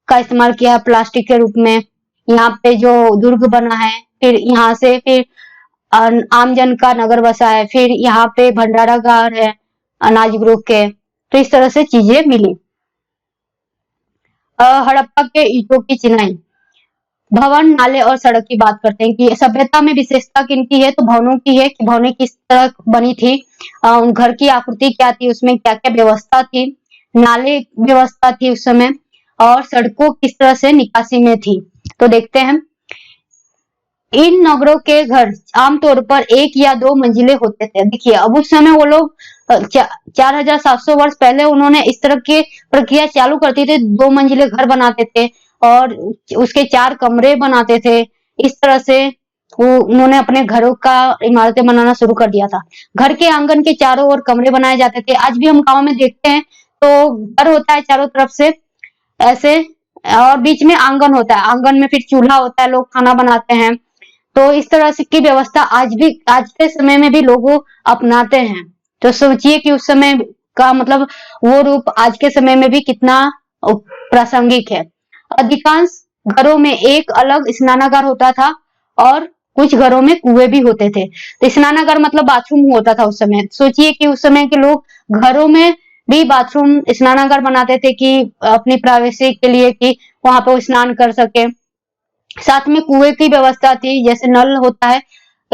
[SPEAKER 1] का इस्तेमाल किया है प्लास्टिक के रूप में। यहाँ पे जो दुर्ग बना है, फिर यहाँ से फिर आमजन का नगर बसा है, फिर यहाँ पे भंडारागार है अनाज ग्रुप के। तो इस तरह से चीजें मिली। हड़प्पा के ईंटों की चिनाई, भवन, नाले और सड़क की बात करते हैं कि सभ्यता में विशेषता किनकी है, तो भवनों की है कि भवनें किस तरह बनी थी, घर की आकृति क्या थी, उसमें क्या क्या व्यवस्था थी, नाले व्यवस्था थी उस समय, और सड़कों किस तरह से निकासी में थी। तो देखते हैं, इन नगरों के घर आमतौर पर 1 या 2 मंजिले होते थे। देखिए अब उस समय वो लोग 4700 वर्ष पहले उन्होंने इस तरह की प्रक्रिया चालू करती थी, 2 मंजिले घर बनाते थे और उसके 4 कमरे बनाते थे। इस तरह से वो उन्होंने अपने घरों का इमारतें बनाना शुरू कर दिया था। घर के आंगन के चारों ओर कमरे बनाए जाते थे। आज भी हम गांव में देखते हैं तो घर होता है चारों तरफ से ऐसे, और बीच में आंगन होता है, आंगन में फिर चूल्हा होता है, लोग खाना बनाते हैं। तो इस तरह से की व्यवस्था आज के समय में भी लोग अपनाते हैं। तो सोचिए कि उस समय का मतलब वो रूप आज के समय में भी कितना प्रासंगिक है। अधिकांश घरों में एक अलग स्नानागार होता था और कुछ घरों में कुएं भी होते थे। तो स्नानागार मतलब बाथरूम होता था उस समय। सोचिए कि उस समय के लोग घरों में भी बाथरूम स्नानागार बनाते थे कि अपनी प्राइवेसी के लिए, कि वहां पर स्नान कर सके। साथ में कुएं की व्यवस्था थी, जैसे नल होता है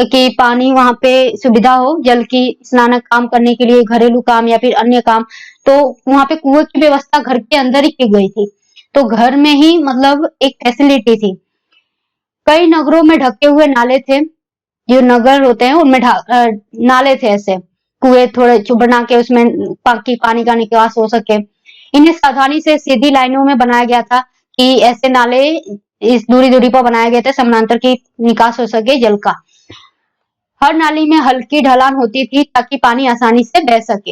[SPEAKER 1] कि पानी वहां पे सुविधा हो जल की, स्नान काम करने के लिए, घरेलू काम या फिर अन्य काम, तो वहां पे कुएं की व्यवस्था घर के अंदर ही की गई थी। तो घर में ही मतलब एक फैसिलिटी थी। कई नगरों में ढके हुए नाले थे, जो नगर होते हैं उनमें नाले थे, ऐसे कुएं थोड़े बना के उसमें पानी का निकास हो सके। इन्हें सावधानी से सीधी लाइनों में बनाया गया था कि ऐसे नाले इस दूरी दूरी पर बनाए गए थे, समानांतर की निकास हो सके जल का। हर नाली में हल्की ढलान होती थी ताकि पानी आसानी से बह सके।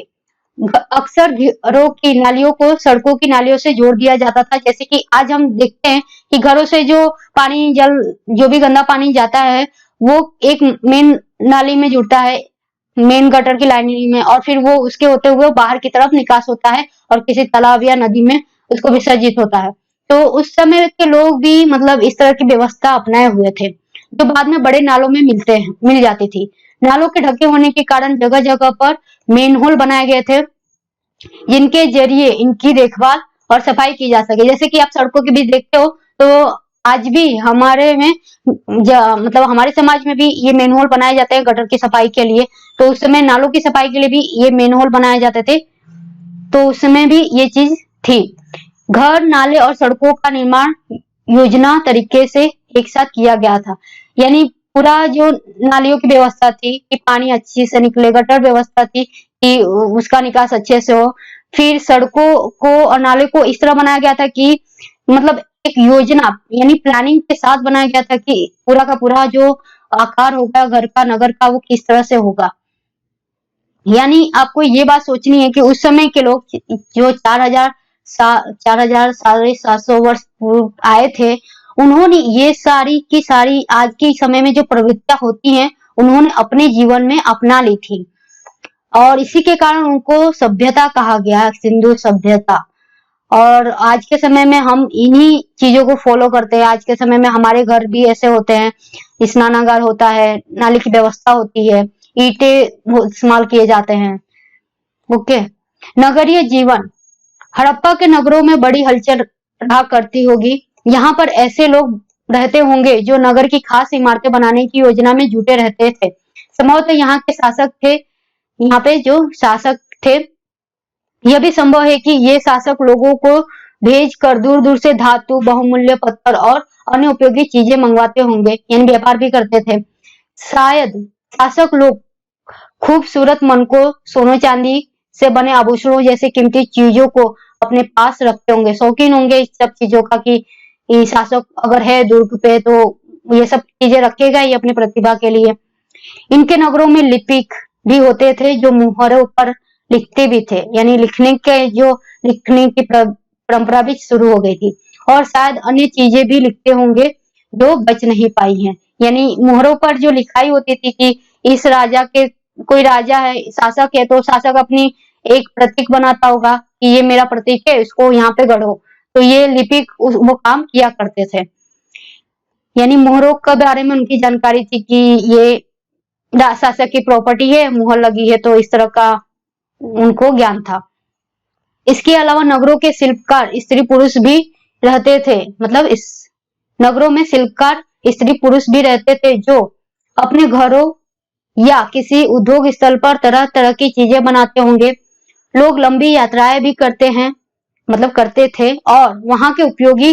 [SPEAKER 1] अक्सर घरों की नालियों को सड़कों की नालियों से जोड़ दिया जाता था, जैसे कि आज हम देखते हैं कि घरों से जो पानी जल जो भी गंदा पानी जाता है वो एक मेन नाली में जुड़ता है, मेन गटर की लाइनिंग में, और फिर वो उसके होते हुए बाहर की तरफ निकास होता है और किसी तालाब या नदी में उसको विसर्जित होता है। तो उस समय के लोग भी मतलब इस तरह की व्यवस्था अपनाए हुए थे, जो बाद में बड़े नालों में मिल जाती थी। नालों के ढके होने के कारण जगह जगह पर मेन होल बनाए गए थे, जिनके जरिए इनकी देखभाल और सफाई की जा सके। जैसे कि आप सड़कों के बीच देखते हो, तो आज भी हमारे में मतलब हमारे समाज में भी ये मेन होल बनाए जाते हैं गटर की सफाई के लिए। तो उस समय नालों की सफाई के लिए भी ये मेन होल बनाए जाते थे, तो उस समय भी ये चीज थी। घर, नाले और सड़कों का निर्माण योजना तरीके से एक साथ किया गया था। यानी पूरा जो नालियों की व्यवस्था थी कि पानी अच्छी से निकले, गटर व्यवस्था थी कि उसका निकास अच्छे से हो। फिर सड़कों को और नाले को इस तरह बनाया गया था कि मतलब एक योजना यानी प्लानिंग के साथ बनाया गया था कि पूरा का पूरा जो आकार होगा घर का, नगर का, वो किस तरह से होगा। यानी आपको ये बात सोचनी है कि उस समय के लोग जो 4,000 वर्ष पूर्व आए थे, उन्होंने ये सारी की सारी आज के समय में जो प्रवृत्तियां होती हैं, उन्होंने अपने जीवन में अपना ली थी, और इसी के कारण उनको सभ्यता कहा गया, सिंधु सभ्यता। और आज के समय में हम इन्हीं चीजों को फॉलो करते हैं। आज के समय में हमारे घर भी ऐसे होते हैं, स्नानागार होता है, नाली की व्यवस्था होती है, ईंटे इस्तेमाल किए जाते हैं। ओके। नगरीय जीवन, हड़प्पा के नगरों में बड़ी हलचल रहा करती होगी। यहाँ पर ऐसे लोग रहते होंगे जो नगर की खास इमारतें बनाने की योजना में जुटे रहते थे। संभवतः यहाँ के शासक थे, यहाँ पे जो शासक थे, यह भी संभव है कि ये शासक लोगों को भेजकर दूर दूर से धातु, बहुमूल्य पत्थर और अन्य उपयोगी चीजें मंगवाते होंगे, यानी व्यापार भी करते थे। शायद शासक लोग खूबसूरत मन को सोने चांदी से बने आभूषणों जैसे कीमती चीजों को अपने पास रखते होंगे, शौकीन होंगे इस सब चीजों का कि ये शासक अगर है दूर पे तो ये सब चीजें रखेगा ही अपनी प्रतिभा के लिए। इनके नगरों में लिपिक भी होते थे जो मुहरों पर लिखते भी थे, यानी लिखने की परंपरा भी शुरू हो गई थी, और शायद अन्य चीजें भी लिखते होंगे जो बच नहीं पाई हैं। यानी मुहरों पर जो लिखाई होती थी कि इस राजा के, कोई राजा है, शासक है, तो शासक अपनी एक प्रतीक बनाता होगा कि ये मेरा प्रतीक है, इसको यहाँ पे गढ़ो। तो ये लिपिक वो काम किया करते थे। यानी मोहरों के बारे में उनकी जानकारी थी कि ये शासक की प्रॉपर्टी है, मुहर लगी है, तो इस तरह का उनको ज्ञान था। इसके अलावा नगरों के शिल्पकार स्त्री पुरुष भी रहते थे, मतलब इस नगरों में शिल्पकार स्त्री पुरुष भी रहते थे जो अपने घरों या किसी उद्योग स्थल पर तरह तरह की चीजें बनाते होंगे। लोग लंबी यात्राएं भी करते थे और वहां के उपयोगी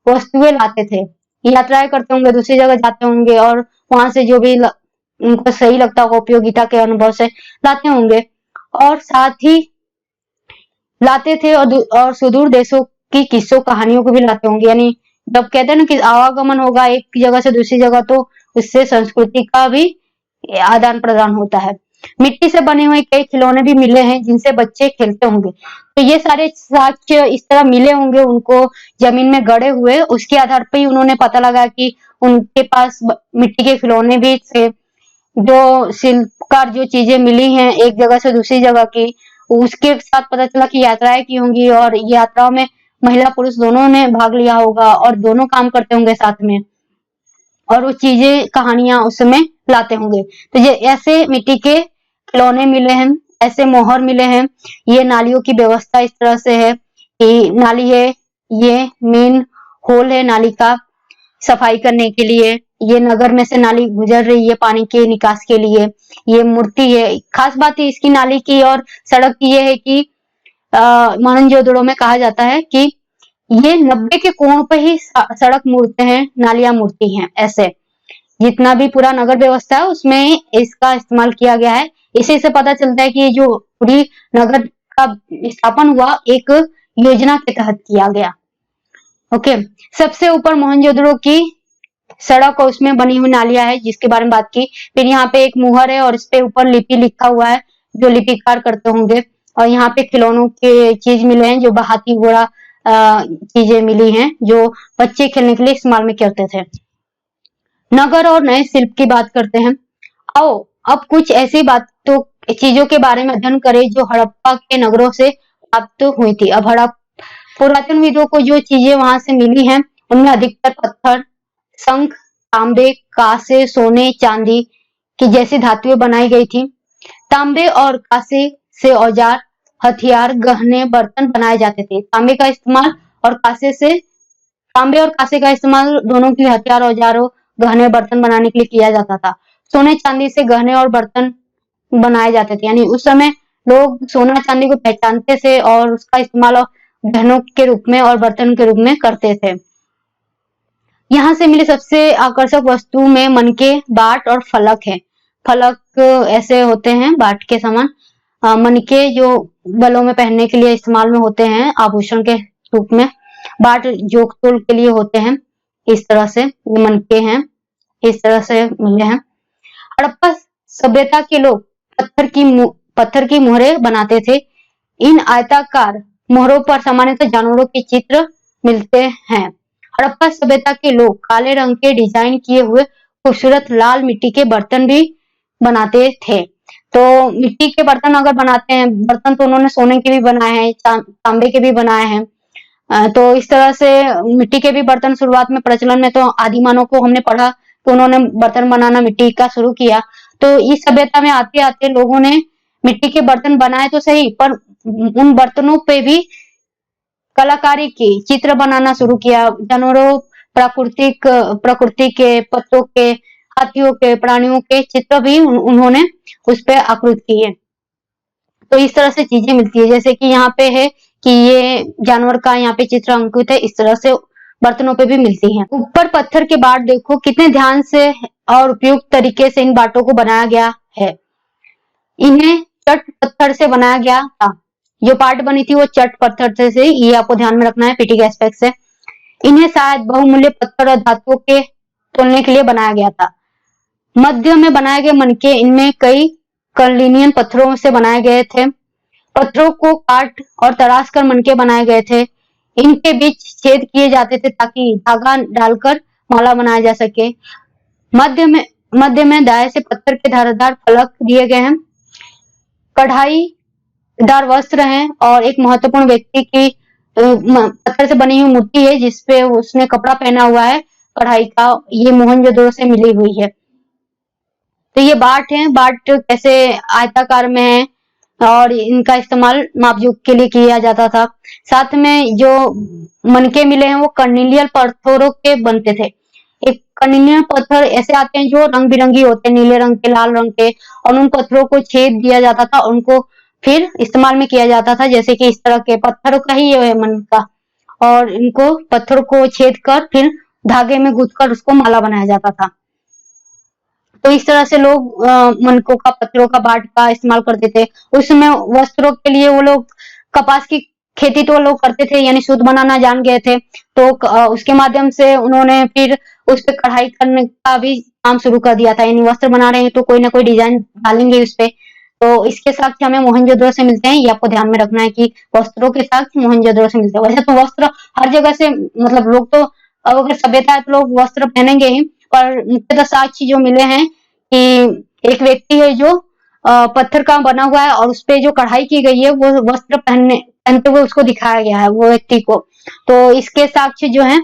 [SPEAKER 1] वस्तुएं लाते थे। यात्राएं करते होंगे, दूसरी जगह जाते होंगे और वहां से जो भी उनको सही लगता होगा उपयोगिता के अनुभव से लाते होंगे, और साथ ही लाते थे और सुदूर देशों की किस्सों कहानियों को भी लाते होंगे। यानी जब कहते हैं ना कि आवागमन होगा एक जगह से दूसरी जगह, तो उससे संस्कृति का भी आदान प्रदान होता है। मिट्टी से बने हुए कई खिलौने भी मिले हैं जिनसे बच्चे खेलते होंगे। तो ये सारे साक्ष्य इस तरह मिले होंगे उनको जमीन में गड़े हुए, उसके आधार पर ही उन्होंने पता लगा कि उनके पास मिट्टी के खिलौने भी थे। जो शिल्पकार जो चीजें मिली हैं एक जगह से दूसरी जगह की, उसके साथ पता चला कि यात्राएं की होंगी, और यात्राओं में महिला पुरुष दोनों ने भाग लिया होगा और दोनों काम करते होंगे साथ में, और वो चीजें कहानियां उस समय लाते होंगे। तो ये ऐसे मिट्टी के खिलौने मिले हैं, ऐसे मोहर मिले हैं। ये नालियों की व्यवस्था इस तरह से है कि नाली है, ये मेन होल है नाली का सफाई करने के लिए, ये नगर में से नाली गुजर रही है पानी के निकास के लिए। ये मूर्ति है। खास बात है इसकी नाली की और सड़क की ये है कि मोहनजोदड़ो में कहा जाता है कि ये 90 के कोण पे ही सड़क मूर्ते हैं, नालियां मूर्ति हैं। ऐसे जितना भी पूरा नगर व्यवस्था है उसमें इसका इस्तेमाल किया गया है। इसी से पता चलता है कि ये जो पूरी नगर का स्थापन हुआ एक योजना के तहत किया गया। ओके, सबसे ऊपर मोहनजोदड़ो की सड़क और उसमें बनी हुई नालियां है जिसके बारे में बात की। फिर यहाँ पे एक मुहर है और इस पे ऊपर लिपि लिखा हुआ है जो लिपिकार करते होंगे। और यहाँ पे खिलौनों के चीज मिले हैं, जो हाथी घोड़ा चीजें मिली हैं जो बच्चे खेलने के लिए इस्तेमाल में करते थे। नगर और नए शिल्प की बात करते हैं। आओ अब कुछ ऐसी बातों चीजों के बारे में अध्ययन करें जो हड़प्पा के नगरों से प्राप्त हुई थी। अब पुरातनविदों को जो चीजें वहां से मिली हैं उनमें अधिकतर पत्थर, शंख, तांबे, कांसे, सोने, चांदी की जैसी धातुएं बनाई गई थी। तांबे और कांसे से औजार, हथियार, गहने, बर्तन बनाए जाते थे। तांबे और कांसे का इस्तेमाल दोनों के हथियार, औजारों, गहने, बर्तन बनाने के लिए किया जाता था। सोने चांदी से गहने और बर्तन बनाए जाते थे। यानी उस समय लोग सोना चांदी को पहचानते थे और उसका इस्तेमाल गहनों के रूप में और बर्तन के रूप में करते थे। यहाँ से मिले सबसे आकर्षक वस्तु में मनके, बाट और फलक है। फलक ऐसे होते हैं बाट के समान। मनके जो गलों में पहनने के लिए इस्तेमाल में होते हैं आभूषण के रूप में। बाट जोक तोल के लिए होते हैं। इस तरह से ये मनके हैं, इस तरह से मिले हैं। हड़प्पा सभ्यता के लोग पत्थर की मोहरें बनाते थे। इन आयताकार मोहरों पर सामान्यतः जानवरों के चित्र मिलते हैं। हड़प्पा सभ्यता के लोग काले रंग के डिजाइन किए हुए खूबसूरत लाल मिट्टी के बर्तन भी बनाते थे। तो मिट्टी के बर्तन अगर बनाते हैं, बर्तन तो उन्होंने सोने के भी बनाए हैं, तांबे के भी बनाए हैं। तो इस तरह से मिट्टी के भी बर्तन शुरुआत में प्रचलन में, तो आदिमानव को हमने पढ़ा तो उन्होंने बर्तन बनाना मिट्टी का शुरू किया। तो इस सभ्यता में आते आते लोगों ने मिट्टी के बर्तन बनाए तो सही, पर उन बर्तनों पे भी कलाकारी की, चित्र बनाना शुरू किया। जानवरों, प्रकृति के, पत्तों के, हाथियों के, प्राणियों के चित्र भी उन्होंने उस पे आकृत किए। तो इस तरह से चीजें मिलती है, जैसे कि यहाँ पे है कि ये जानवर का यहाँ पे चित्र अंकित है। इस तरह से बर्तनों पे भी मिलती हैं। ऊपर पत्थर के बाट देखो कितने ध्यान से और उपयुक्त तरीके से इन बाटों को बनाया गया है। इन्हें चट पत्थर से बनाया गया था। जो पार्ट बनी थी वो चट पत्थर से, ये आपको ध्यान में रखना है पीटी के एस्पेक्ट से। इन्हें शायद बहुमूल्य पत्थर और धातुओं के तोलने के लिए बनाया गया था। मध्य में बनाए गए मनके, इनमें कई कर्लिनियन पत्थरों से बनाए गए थे। पत्थरों को काट और तराश कर मनके बनाए गए थे। इनके बीच छेद किए जाते थे ताकि धागा डालकर माला बनाया जा सके। मध्य में दाएं से पत्थर के धारदार फलक दिए गए हैं। कढ़ाईदार वस्त्र हैं और एक महत्वपूर्ण व्यक्ति की पत्थर से बनी हुई मूर्ति है जिसपे उसने कपड़ा पहना हुआ है कढ़ाई का। ये मोहनजोदड़ो से मिली हुई है। तो ये बाट है। बाट कैसे आयताकार में है और इनका इस्तेमाल मापजोक के लिए किया जाता था। साथ में जो मनके मिले हैं वो कर्निलियन पत्थरों के बनते थे। एक कर्निलियन पत्थर ऐसे आते हैं जो रंग बिरंगी होते हैं, नीले रंग के, लाल रंग के, और उन पत्थरों को छेद दिया जाता था, उनको फिर इस्तेमाल में किया जाता था। जैसे कि इस तरह के पत्थरों का ही ये है मन का, और इनको पत्थर को छेद कर फिर धागे में गूंथ कर उसको माला बनाया जाता था। तो इस तरह से लोग मनकों का, पत्थरों का, बाट का इस्तेमाल करते थे। उस समय वस्त्रों के लिए वो लोग कपास की खेती तो लोग करते थे, यानी सूत बनाना जान गए थे। तो उसके माध्यम से उन्होंने फिर उस पर कढ़ाई करने का भी काम शुरू कर दिया था। यानी वस्त्र बना रहे हैं तो कोई ना कोई डिजाइन डालेंगे उस पे। तो इसके साक्ष्य हमें मोहनजोदड़ो से मिलते हैं। ये आपको ध्यान में रखना है कि वस्त्रों के साक्ष्य मोहनजोदड़ो से मिलते हैं। वैसे तो वस्त्र हर जगह से, मतलब लोग तो अगर सभ्यता है तो लोग वस्त्र पहनेंगे ही, पर मुख्यतः साक्ष्य जो मिले हैं कि एक व्यक्ति है जो पत्थर का बना हुआ है और उसपे जो कढ़ाई की गई है वो वस्त्र पहनते हुए उसको दिखाया गया है वो व्यक्ति को। तो इसके साक्ष्य जो है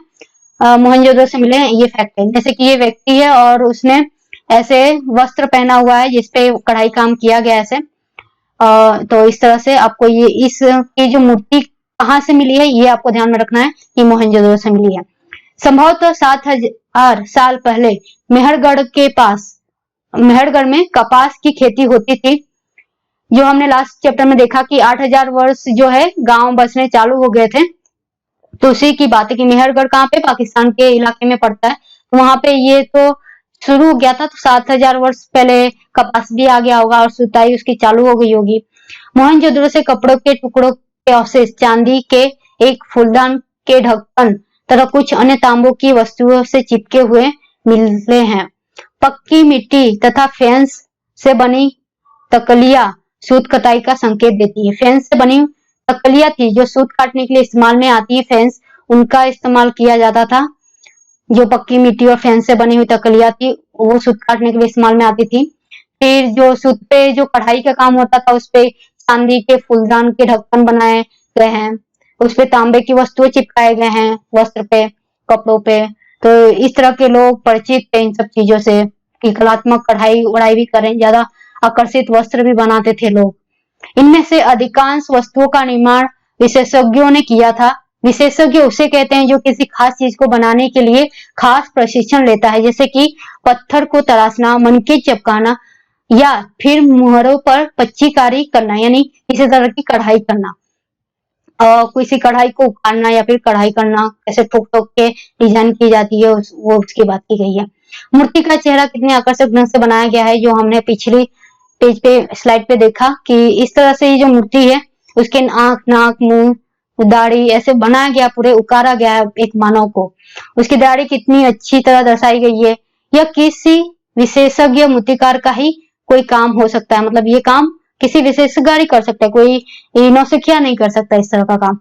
[SPEAKER 1] मोहनजोदड़ो से मिले हैं। ये फैक्ट है, जैसे कि ये व्यक्ति है और उसने ऐसे वस्त्र पहना हुआ है जिसपे कढ़ाई काम किया गया ऐसे। तो इस तरह से आपको ये जो मूर्ति कहाँ से मिली है ये आपको ध्यान में रखना है कि मोहनजोदड़ो से मिली है। संभवतः 7,000 साल पहले मेहरगढ़ में कपास की खेती होती थी। जो हमने लास्ट चैप्टर में देखा कि 8,000 वर्ष जो है गांव बसने चालू हो गए थे, तो उसी की बात है कि मेहरगढ़ कहाँ पे, पाकिस्तान के इलाके में पड़ता है। तो वहां पे ये तो शुरू हो गया था, तो 7,000 वर्ष पहले कपास भी आ गया होगा और सुताई उसकी चालू हो गई होगी। मोहनजोदड़ो से कपड़ों के टुकड़ों के अवशेष, चांदी के एक फूलदान के ढक्कन तथा कुछ अन्य तांबों की वस्तुओं से चिपके हुए मिलते हैं। पक्की मिट्टी तथा फेंस से बनी तकलिया सूत कताई का संकेत देती है। फेंस से बनी तकलिया थी जो सूत काटने के लिए इस्तेमाल में आती है, फेंस उनका इस्तेमाल किया जाता था। जो पक्की मिट्टी और फेंस से बनी हुई तकलिया थी वो सूत काटने के लिए इस्तेमाल में आती थी। फिर जो सूत पे जो कढ़ाई का काम होता था, उस पे चांदी के फूलदान के ढक्कन बनाए गए हैं, उस पे तांबे की वस्तुएं चिपकाए गए हैं वस्त्र पे, कपड़ों पे। तो इस तरह के लोग परिचित थे इन सब चीजों से कि कलात्मक कढ़ाई वढ़ाई भी करें, ज्यादा आकर्षित वस्त्र भी बनाते थे लोग। इनमें से अधिकांश वस्तुओं का निर्माण विशेषज्ञों ने किया था। विशेषज्ञ उसे कहते हैं जो किसी खास चीज को बनाने के लिए खास प्रशिक्षण लेता है, जैसे कि पत्थर को तराशना, मनके चिपकाना या फिर मुहरों पर पच्चीकारी करना, यानी किसी तरह की कढ़ाई करना, किसी कढ़ाई को उखाड़ना या फिर कढ़ाई करना, कैसे ठोक ठोक के डिजाइन की जाती है वो उसकी बात की गई है। मूर्ति का चेहरा कितने आकर्षक ढंग से बनाया गया है, जो हमने पिछली पेज पे स्लाइड पे देखा कि इस तरह से ये जो मूर्ति है उसके आंख, नाक, मुंह, दाढ़ी ऐसे बनाया गया, पूरे उकारा गया है एक मानव को। उसकी दाढ़ी कितनी अच्छी तरह दर्शाई गई है। यह किसी विशेषज्ञ मूर्तिकार का ही कोई काम हो सकता है, मतलब ये काम किसी विशेषज्ञ ही कर सकता है, कोई नौसिखिया नहीं कर सकता इस तरह का काम।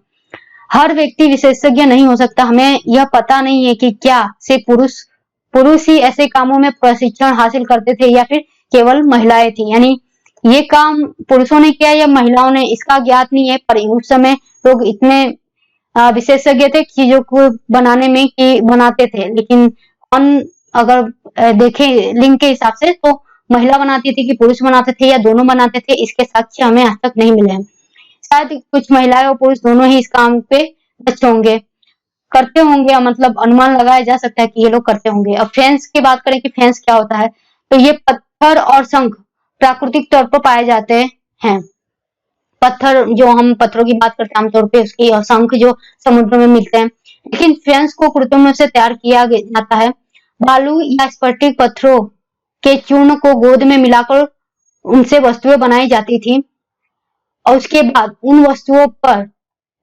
[SPEAKER 1] हर व्यक्ति विशेषज्ञ नहीं हो सकता। हमें यह पता नहीं है कि क्या सिर्फ पुरुष ही ऐसे कामों में प्रशिक्षण हासिल करते थे या फिर केवल महिलाएं थी, यानी ये काम पुरुषों ने किया या महिलाओं ने, इसका ज्ञात नहीं है। पर उस समय लोग इतने विशेषज्ञ थे चीजों को बनाने में कि बनाते थे। लेकिन अगर देखें लिंग के हिसाब से तो महिला बनाती थी कि पुरुष बनाते थे या दोनों बनाते थे, इसके साक्ष्य हमें आज तक नहीं मिले हैं। शायद कुछ महिलाएं और पुरुष दोनों ही इस काम पे दक्ष होंगे, करते होंगे, मतलब अनुमान लगाया जा सकता है कि ये लोग करते होंगे। अब फेंस की बात करें कि फेंस क्या होता है, तो ये पत्थर और शंख प्राकृतिक तौर पर पाए जाते हैं। पत्थर जो हम पत्थरों की बात करते हैं आमतौर पे उसकी, और शंख जो समुद्र में मिलते हैं। लेकिन फेंस को कृत्रिम से तैयार किया जाता है। बालू या स्फटिक पत्थरों के चूर्ण को गोंद में मिलाकर उनसे वस्तुएं बनाई जाती थी और उसके बाद उन वस्तुओं पर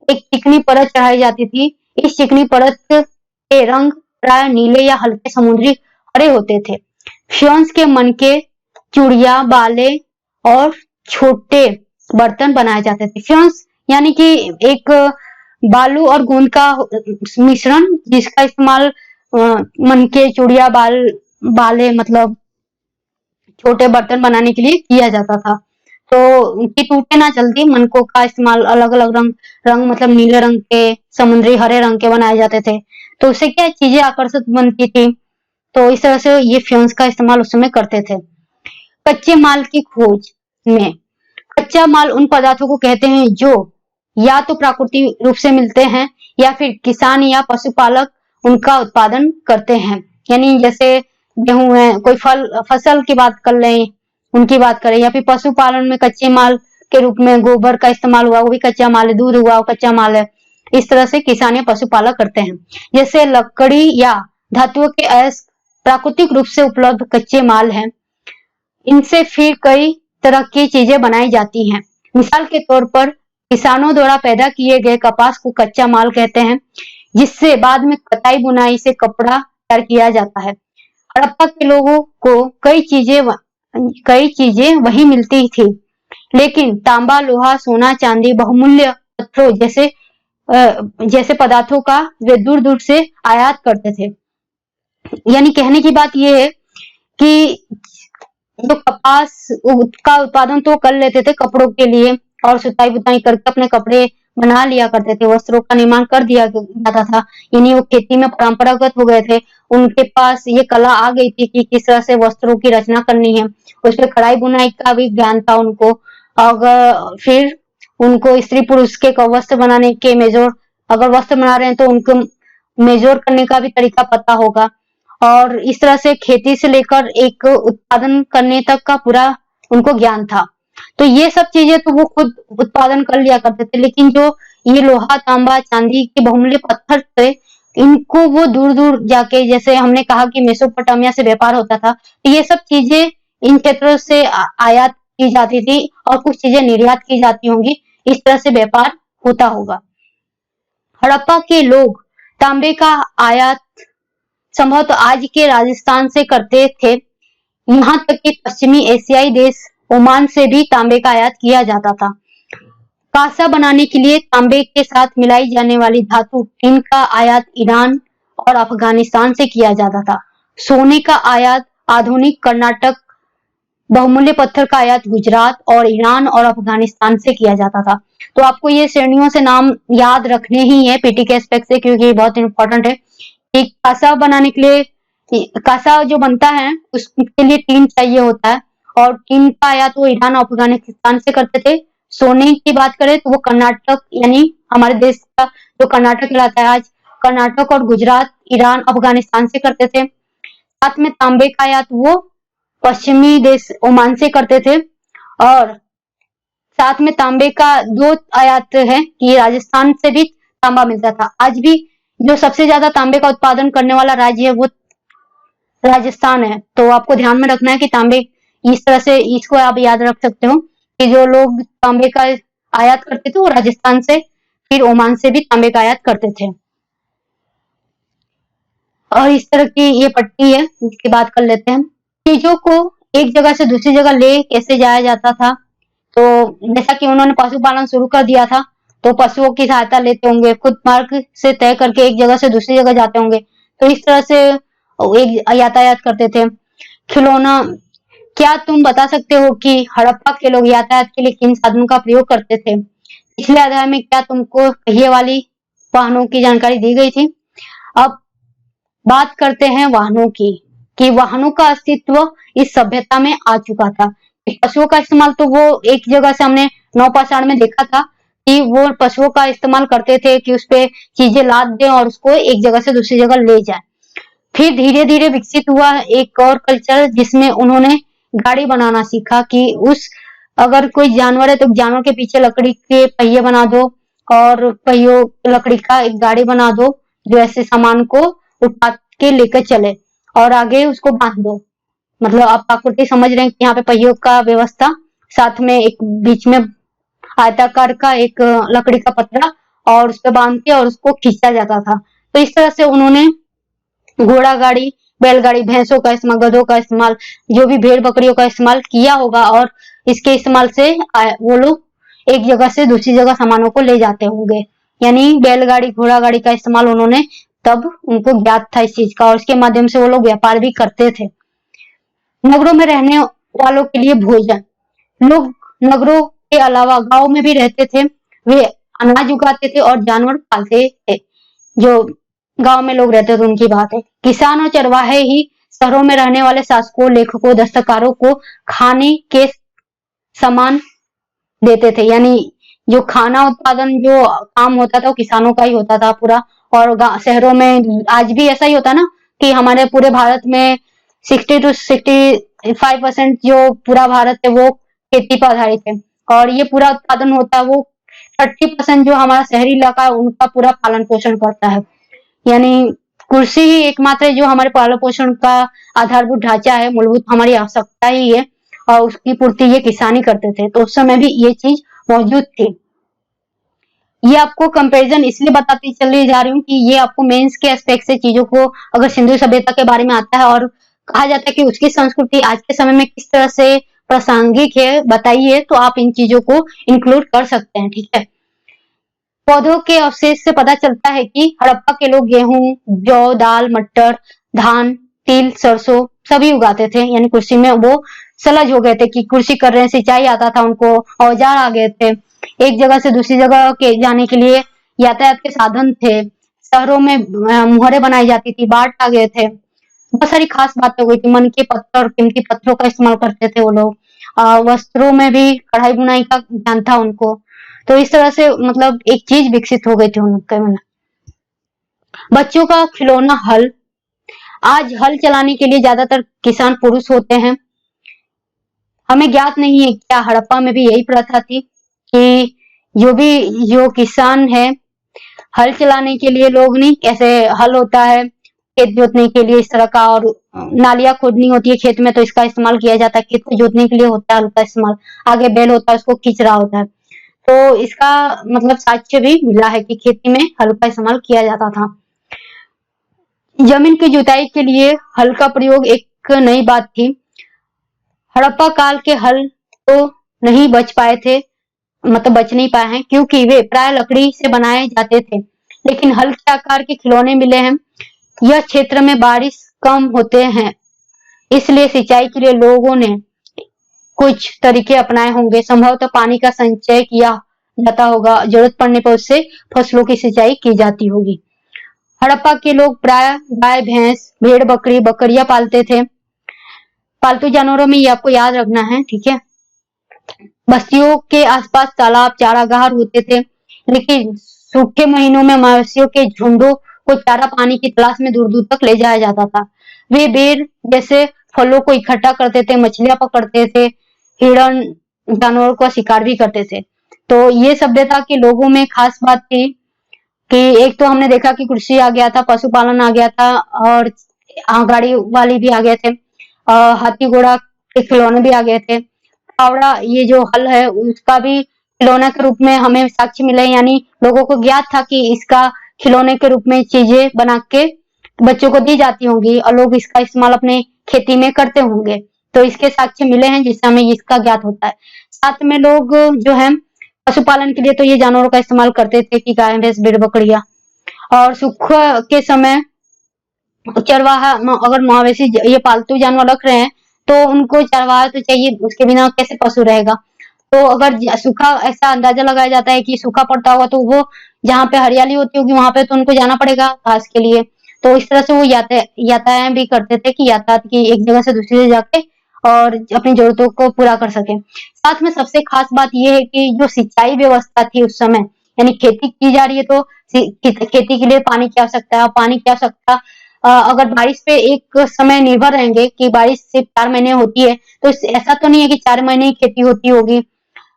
[SPEAKER 1] एक चिकनी परत चढ़ाई जाती थी। इस चिकनी परत के रंग प्राय नीले या हल्के समुद्री हरे होते थे। फ्योन्स के मनके, चूड़िया, बाले और छोटे बर्तन बनाए जाते थे। फ्योन्स यानी कि एक बालू और गोंद का मिश्रण, जिसका इस्तेमाल मनके, चूड़िया, बाले मतलब छोटे बर्तन बनाने के लिए किया जाता था। तो कि टूटे ना जल्दी, मनकों का इस्तेमाल अलग अलग रंग मतलब नीले रंग के, समुद्री हरे रंग के बनाए जाते थे। तो उससे क्या चीजें आकर्षक बनती थी। तो इस तरह से ये फ्योन्स का इस्तेमाल उस समय करते थे। कच्चे माल की खोज में, कच्चा माल उन पदार्थों को कहते हैं जो या तो प्राकृतिक रूप से मिलते हैं या फिर किसान या पशुपालक उनका उत्पादन करते हैं। यानी जैसे गेहूं है, कोई फसल की बात कर लें, उनकी बात करें, या फिर पशुपालन में कच्चे माल के रूप में गोबर का इस्तेमाल हुआ, वो भी कच्चा माल है, दूध हुआ वो कच्चा माल है। इस तरह से किसान या पशुपालक करते हैं। जैसे लकड़ी या धातुओं के अयस्क प्राकृतिक रूप से उपलब्ध कच्चे माल हैं। इनसे फिर कई तरह की चीजें बनाई जाती हैं। मिसाल के तौर पर किसानों द्वारा पैदा किए गए कपास को कच्चा माल कहते हैं, जिससे बाद में कताई बुनाई से कपड़ा तैयार किया जाता है। हड़प्पा के लोगों को कई चीजें वही मिलती थी, लेकिन तांबा, लोहा, सोना, चांदी, बहुमूल्य पत्थरों जैसे पदार्थों का वे दूर दूर से आयात करते थे। यानी कहने की बात यह है कि जो कपास का उत्पादन तो कर लेते थे कपड़ों के लिए, और सुताई बुताई करके अपने कपड़े बना लिया करते थे, वस्त्रों का निर्माण कर दिया जाता था। यानी वो खेती में परंपरागत हो गए थे, उनके पास ये कला आ गई थी कि किस तरह से वस्त्रों की रचना करनी है। उस पर कढ़ाई बुनाई का भी ज्ञान था उनको। अगर फिर उनको स्त्री पुरुष के वस्त्र बनाने के मेजर, अगर वस्त्र बना रहे हैं तो मेजर करने का भी तरीका पता होगा, और इस तरह से खेती से लेकर एक उत्पादन करने तक का पूरा उनको ज्ञान था। तो ये सब चीजें तो वो खुद उत्पादन कर लिया करते थे, लेकिन जो ये लोहा, तांबा, चांदी के बहुमूल्य पत्थर थे, इनको वो दूर दूर जाके, जैसे हमने कहा कि मेसोपोटामिया से व्यापार होता था, तो ये सब चीजें इन क्षेत्रों से आयात की जाती थी और कुछ चीजें निर्यात की जाती होंगी। इस तरह से व्यापार होता होगा। हड़प्पा के लोग तांबे का आयात संभवतः आज के राजस्थान से करते थे। यहाँ तक कि पश्चिमी एशियाई देश ओमान से भी तांबे का आयात किया जाता था। कांसा बनाने के लिए तांबे के साथ मिलाई जाने वाली धातु टिन का आयात ईरान और अफगानिस्तान से किया जाता था। सोने का आयात आधुनिक कर्नाटक, बहुमूल्य पत्थर का आयात गुजरात और ईरान और अफगानिस्तान से किया जाता था। तो आपको ये श्रेणियों से नाम याद रखने ही है पीटी के एस्पेक्ट से, क्योंकि ये बहुत इंपॉर्टेंट है कि कांसा बनाने के लिए, कांसा जो बनता है उसके लिए टीन चाहिए होता है, और टीन का आयात वो ईरान और अफगानिस्तान से करते थे। सोने की बात करें तो वो कर्नाटक, यानी हमारे देश का जो कर्नाटक कहलाता है आज, कर्नाटक और गुजरात, ईरान, अफगानिस्तान से करते थे। साथ में तांबे का आयात वो पश्चिमी देश ओमान से करते थे, और साथ में तांबे का दो आयात है कि राजस्थान से भी तांबा मिलता था। आज भी जो सबसे ज्यादा तांबे का उत्पादन करने वाला राज्य है वो राजस्थान है। तो आपको ध्यान में रखना है कि तांबे, इस तरह से इसको आप याद रख सकते हो कि जो लोग तांबे का आयात करते थे वो राजस्थान से, फिर ओमान से भी तांबे का आयात करते थे। और इस तरह की ये पट्टी है, इसकी बात कर लेते हैं। चीजों को एक जगह से दूसरी जगह ले कैसे जाया जाता था, तो जैसा कि उन्होंने पशुपालन शुरू कर दिया था, तो पशुओं की सहायता लेते होंगे, खुद मार्ग से तय करके एक जगह से दूसरी जगह जाते होंगे, तो इस तरह से एक यातायात करते थे। खिलौना, क्या तुम बता सकते हो कि हड़प्पा के लोग यातायात के लिए किन साधनों का प्रयोग करते थे? पिछले अध्याय में क्या तुमको पहिए वाली वाहनों की जानकारी दी गई थी? अब बात करते हैं वाहनों की, कि वाहनों का अस्तित्व इस सभ्यता में आ चुका था। पशुओं का इस्तेमाल तो वो एक जगह से हमने नौपाषाण में देखा था कि वो पशुओं का इस्तेमाल करते थे कि उस पे चीजें लाद दें और उसको एक जगह से दूसरी जगह ले जाए। फिर धीरे धीरे विकसित हुआ एक और कल्चर जिसमें उन्होंने गाड़ी बनाना सीखा कि उस, अगर कोई जानवर है तो जानवर के पीछे लकड़ी के पहिए बना दो और पहियों लकड़ी का एक गाड़ी बना दो जो ऐसे सामान को उठा के लेकर चले और आगे उसको बांध दो। मतलब आप आकृति समझ रहे हैं कि यहाँ पे पहियों का व्यवस्था, साथ में एक बीच में आयताकार का एक लकड़ी का पतरा और उस पर बांध के और उसको खींचा जाता था। तो इस तरह से उन्होंने घोड़ा गाड़ी, बैलगाड़ी, भैंसों का इस्तेमाल, गधों का इस्तेमाल, जो भी भेड़ बकरियों का इस्तेमाल किया होगा, और इसके इस्तेमाल से वो लोग एक जगह से दूसरी जगह सामानों को ले जाते होंगे। यानी बैलगाड़ी, घोड़ा गाड़ी का इस्तेमाल उन्होंने, तब उनको ज्ञात था इस चीज का, और इसके माध्यम से वो लोग व्यापार भी करते थे। नगरों में रहने वालों के लिए भोजन, लोग नगरों के अलावा गांव में भी रहते थे, वे अनाज उगाते थे और जानवर पालते थे। जो गांव में लोग रहते थे उनकी बात है। किसान और चरवाहे ही शहरों में रहने वाले शासकों, लेखकों, दस्तकारों को खाने के सामान देते थे। यानी जो खाना उत्पादन जो काम होता था वो किसानों का ही होता था पूरा। और शहरों में आज भी ऐसा ही होता है ना कि हमारे पूरे भारत में 60 to 65% जो पूरा भारत है वो खेती पर आधारित है, और ये पूरा उत्पादन होता है वो 30% जो हमारा शहरी इलाका है उनका पूरा पालन पोषण करता है। यानी कृषि ही एकमात्र जो हमारे पालन पोषण का आधारभूत ढांचा है, मूलभूत हमारी आवश्यकता ही है, और उसकी पूर्ति ये किसान ही करते थे। तो उस समय भी ये चीज मौजूद थी। ये आपको कंपैरिजन इसलिए बताती चली जा रही हूँ कि ये आपको मेंस के एस्पेक्ट से चीजों को, अगर सिंधु सभ्यता के बारे में आता है और कहा जाता है कि उसकी संस्कृति आज के समय में किस तरह से प्रासंगिक है बताइए, तो आप इन चीजों को इंक्लूड कर सकते हैं। ठीक है। पौधों के अवशेष से पता चलता है कि हड़प्पा के लोग गेहूं, जौ, दाल, मटर, धान, तिल, सरसों सभी उगाते थे। यानी कृषि में वो सलज हो गए थे कि कृषि कर रहे हैं, सिंचाई आता था उनको, औजार आ गए थे, एक जगह से दूसरी जगह के जाने के लिए यातायात के साधन थे, शहरों में मुहरें बनाई जाती थी, बाट आ गए थे, बहुत सारी खास बातें हो गई थी। मन के पत्थर और कीमती पत्थरों का इस्तेमाल करते थे वो लोग। वस्त्रों में भी कढ़ाई बुनाई का ज्ञान था उनको। तो इस तरह से मतलब एक चीज विकसित हो गई थी उनके में। बच्चों का खिलौना हल। आज हल चलाने के लिए ज्यादातर किसान पुरुष होते हैं। हमें ज्ञात नहीं है क्या हड़प्पा में भी यही प्रथा थी कि जो किसान है हल चलाने के लिए लोग नहीं, कैसे हल होता है खेत जोतने के लिए इस तरह का, और नालियां खोदनी होती है खेत में तो इसका इस्तेमाल किया जाता है, खेत को जोतने के लिए होता है हल का इस्तेमाल। आगे बैल होता है उसको खींच रहा होता है, तो इसका मतलब साक्ष्य भी मिला है कि खेती में हल का इस्तेमाल किया जाता था। जमीन की जुताई के लिए हल का प्रयोग एक नई बात थी। हड़प्पा काल के हल तो नहीं बच पाए थे, मतलब बच नहीं पाए हैं, क्योंकि वे प्राय लकड़ी से बनाए जाते थे, लेकिन हल के आकार के खिलौने मिले हैं। यह क्षेत्र में बारिश कम होते हैं, इसलिए सिंचाई के लिए लोगों ने कुछ तरीके अपनाए होंगे। संभवतः पानी का संचय किया जाता होगा, जरूरत पड़ने पर उससे फसलों की सिंचाई की जाती होगी। हड़प्पा के लोग प्राय गाय भैंस भेड़ बकरी बकरियां पालते थे। पालतू जानवरों में ये आपको याद रखना है, ठीक है। बस्तियों के आसपास तालाब चारागाह होते थे, लेकिन सूखे महीनों में मवेशियों के झुंडों को चारा पानी की तलाश में दूर दूर तक ले जाया जाता था। वे बेर जैसे फलों को इकट्ठा करते थे, मछलियां पकड़ते थे, हिरण जानवरों का शिकार भी करते थे। तो ये सभ्यता के लोगों में खास बात थी कि एक तो हमने देखा कि कृषि आ गया था, पशुपालन आ गया था, और गाड़ी वाली भी आ गए थे, हाथी घोड़ा के खिलौने भी आ गए थे। फावड़ा ये जो हल है उसका भी खिलौने के रूप में हमें साक्ष्य मिले, यानी लोगों को ज्ञात था कि इसका खिलौने के रूप में चीजें बना के बच्चों को दी जाती होंगी और लोग इसका इस्तेमाल अपने खेती में करते होंगे। तो इसके साक्ष्य मिले हैं जिससे हमें इसका ज्ञात होता है। साथ में लोग जो है पशुपालन के लिए तो ये जानवरों का इस्तेमाल करते थे कि गाय भैंस भेड़ बकरियां, और सुख के समय चरवाहा अगर मवेशी ये पालतू जानवर रख रहे हैं तो उनको चरवाहा तो चाहिए, उसके बिना कैसे पशु रहेगा। तो अगर सूखा ऐसा अंदाजा लगाया जाता है कि सूखा पड़ता होगा तो वो जहाँ पे हरियाली होती होगी वहां पे तो उनको जाना पड़ेगा घास के लिए। तो इस तरह से वो यातायात भी करते थे कि यातायात की एक जगह से दूसरी जगह जाके और अपनी जरूरतों को पूरा कर सके। साथ में सबसे खास बात यह है कि जो सिंचाई व्यवस्था थी उस समय, यानी खेती की जा रही है तो खेती के लिए पानी की आवश्यकता है। पानी की आवश्यकता अगर बारिश पे एक समय निर्भर रहेंगे कि बारिश सिर्फ 4 महीने होती है, तो ऐसा तो नहीं है कि 4 महीने ही खेती होती होगी,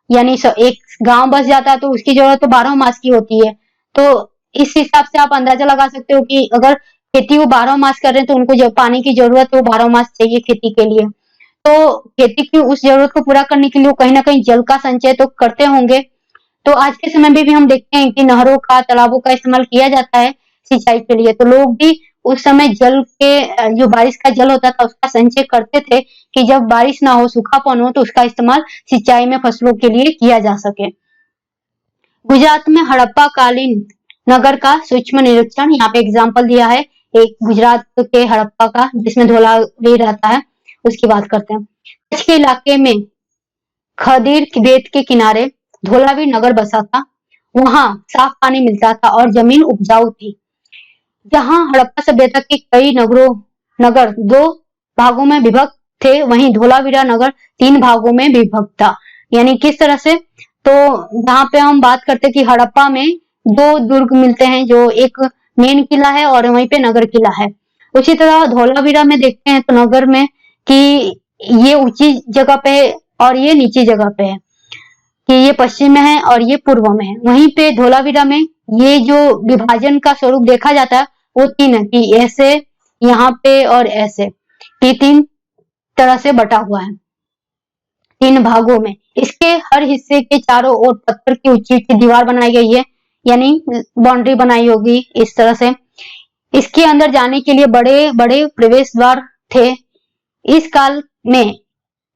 [SPEAKER 1] यानी एक गांव बस जाता है तो उसकी जरूरत तो 12 मास की होती है। तो इस हिसाब से आप अंदाजा लगा सकते हो कि अगर खेती वो 12 मास कर रहे हैं तो उनको जब पानी की जरूरत है वो 12 मास चाहिए खेती के लिए। तो खेती की उस जरूरत को पूरा करने के लिए वो कहीं ना कहीं जल का संचय तो करते होंगे। तो आज के समय में भी हम देखते हैं कि नहरों का तालाबों का इस्तेमाल किया जाता है सिंचाई के लिए। तो लोग भी उस समय जल के जो बारिश का जल होता था उसका संचय करते थे कि जब बारिश ना हो सूखापन हो तो उसका इस्तेमाल सिंचाई में फसलों के लिए किया जा सके। गुजरात में हड़प्पा कालीन नगर का सूक्ष्म निरीक्षण, यहाँ पे एग्जाम्पल दिया है एक गुजरात के हड़प्पा का जिसमें धोलावी रहता है, उसकी बात करते हैं। कच्छ के इलाके में खदीर बेट के किनारे धोलावी नगर बसा था। वहां साफ पानी मिलता था और जमीन उपजाऊ थी। जहां हड़प्पा सभ्यता के कई नगर 2 भागों में विभक्त थे, वहीं धोलावीरा नगर 3 भागों में विभक्त था। यानी किस तरह से, तो जहाँ पे हम बात करते हैं कि हड़प्पा में 2 दुर्ग मिलते हैं, जो एक मेन किला है और वहीं पे नगर किला है। उसी तरह धोलावीरा में देखते हैं तो नगर में कि ये ऊंची जगह पे है और ये नीची जगह पे है, कि ये पश्चिम में है और ये पूर्व में है। वहीं पे धोलावीरा में ये जो विभाजन का स्वरूप देखा जाता है वो 3 है कि ऐसे यहाँ पे और ऐसे, ये 3 तरह से बटा हुआ है 3 भागों में। इसके हर हिस्से के चारों ओर पत्थर की ऊंची ऊंची दीवार बनाई गई है, यानी बाउंड्री बनाई होगी इस तरह से। इसके अंदर जाने के लिए बड़े बड़े प्रवेश द्वार थे। इस काल में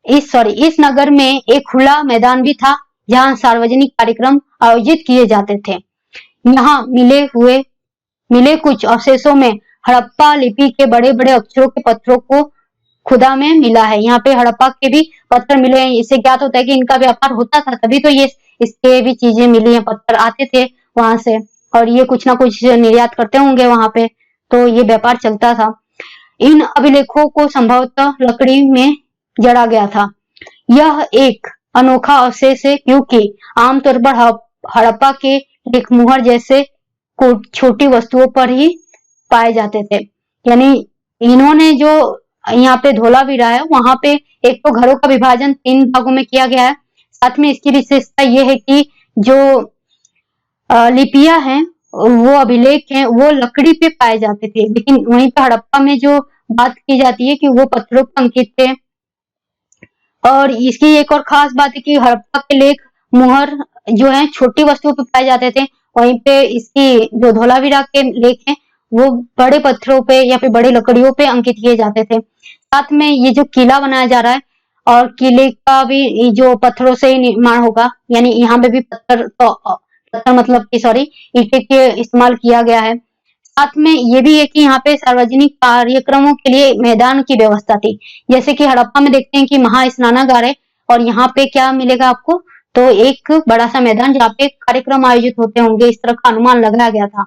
[SPEAKER 1] इस नगर में एक खुला मैदान भी था जहां सार्वजनिक कार्यक्रम आयोजित किए जाते थे। यहाँ मिले कुछ अवशेषों में हड़प्पा लिपि के बड़े बड़े अक्षरों के पत्थरों को खुदा में मिला है। यहाँ पे हड़प्पा के भी पत्थर मिले हैं। इससे ज्ञात होता है कि इनका व्यापार होता था, तभी तो ये इसके भी चीजें मिली हैं, पत्थर आते थे वहां से और ये कुछ ना कुछ निर्यात करते होंगे वहां पे, तो ये व्यापार चलता था। इन अभिलेखों को संभवतः लकड़ी में जड़ा गया था। यह एक अनोखा अवशेष है क्योंकि आमतौर पर हड़प्पा के लेख मुहर जैसे छोटी वस्तुओं पर ही पाए जाते थे। यानी इन्होंने जो यहाँ पे धोलावीरा है वहां पे एक तो घरों का विभाजन 3 भागों में किया गया है। साथ में इसकी विशेषता ये है कि जो लिपियां हैं, वो अभिलेख हैं, वो लकड़ी पे पाए जाते थे, लेकिन वहीं पे हड़प्पा में जो बात की जाती है कि वो पत्थरों पर अंकित थे। और इसकी एक और खास बात है कि हड़प्पा के लेख मुहर जो है छोटी वस्तुओं पे पाए जाते थे, वहीं पे इसकी जो धोलावीरा के लेख हैं वो बड़े पत्थरों पे या फिर बड़े लकड़ियों पे अंकित किए जाते थे। साथ में ये जो किला बनाया जा रहा है और किले का भी जो पत्थरों से ही निर्माण होगा, यानी यहाँ पे भी पत्थर मतलब कि सॉरी ईंटे के इस्तेमाल किया गया है। साथ में ये भी है कि यहाँ पे सार्वजनिक कार्यक्रमों के लिए मैदान की व्यवस्था थी। जैसे कि हड़प्पा में देखते हैं कि महास्नानागार है और यहाँ पे क्या मिलेगा आपको, तो एक बड़ा सा मैदान जहाँ पे कार्यक्रम आयोजित होते होंगे, इस तरह का अनुमान लगाया गया था।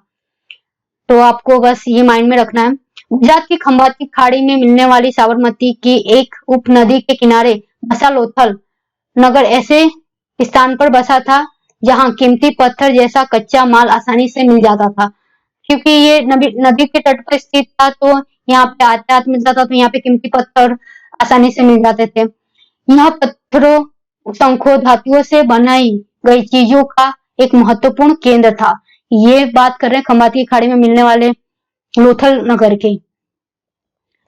[SPEAKER 1] तो आपको बस ये माइंड में रखना है। गुजरात की खंभाती खाड़ी में मिलने वाली साबरमती की एक उप नदी के किनारे बसा लोथल नगर ऐसे स्थान पर बसा था जहां कीमती पत्थर जैसा कच्चा माल आसानी से मिल जाता था। क्योंकि ये नदी के तट पर स्थित था तो यहाँ पे यातायात मिलता था, तो यहाँ पे कीमती पत्थर आसानी से मिल जाते थे। यहाँ पत्थरों शंखों धातुओं से बनाई गई चीजों का एक महत्वपूर्ण केंद्र था। ये बात कर रहे हैं खंभाती की खाड़ी में मिलने वाले लोथल नगर की।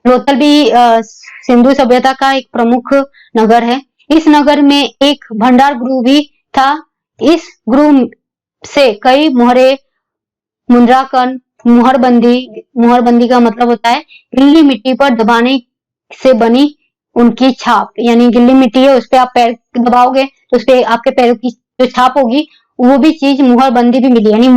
[SPEAKER 1] लोथल भी सिंधु सभ्यता का एक प्रमुख नगर है। इस नगर में एक भंडार गृह भी था। इस गृह से कई मोहरे, मुद्रांकन, मुहरबंदी का मतलब होता है गीली मिट्टी पर दबाने से बनी उनकी छाप, यानी गीली मिट्टी है उस पर आप पैर दबाओगे तो उस पर आपके पैरों की जो छाप होगी वो भी चीज मुहरबंदी भी मिली, यानी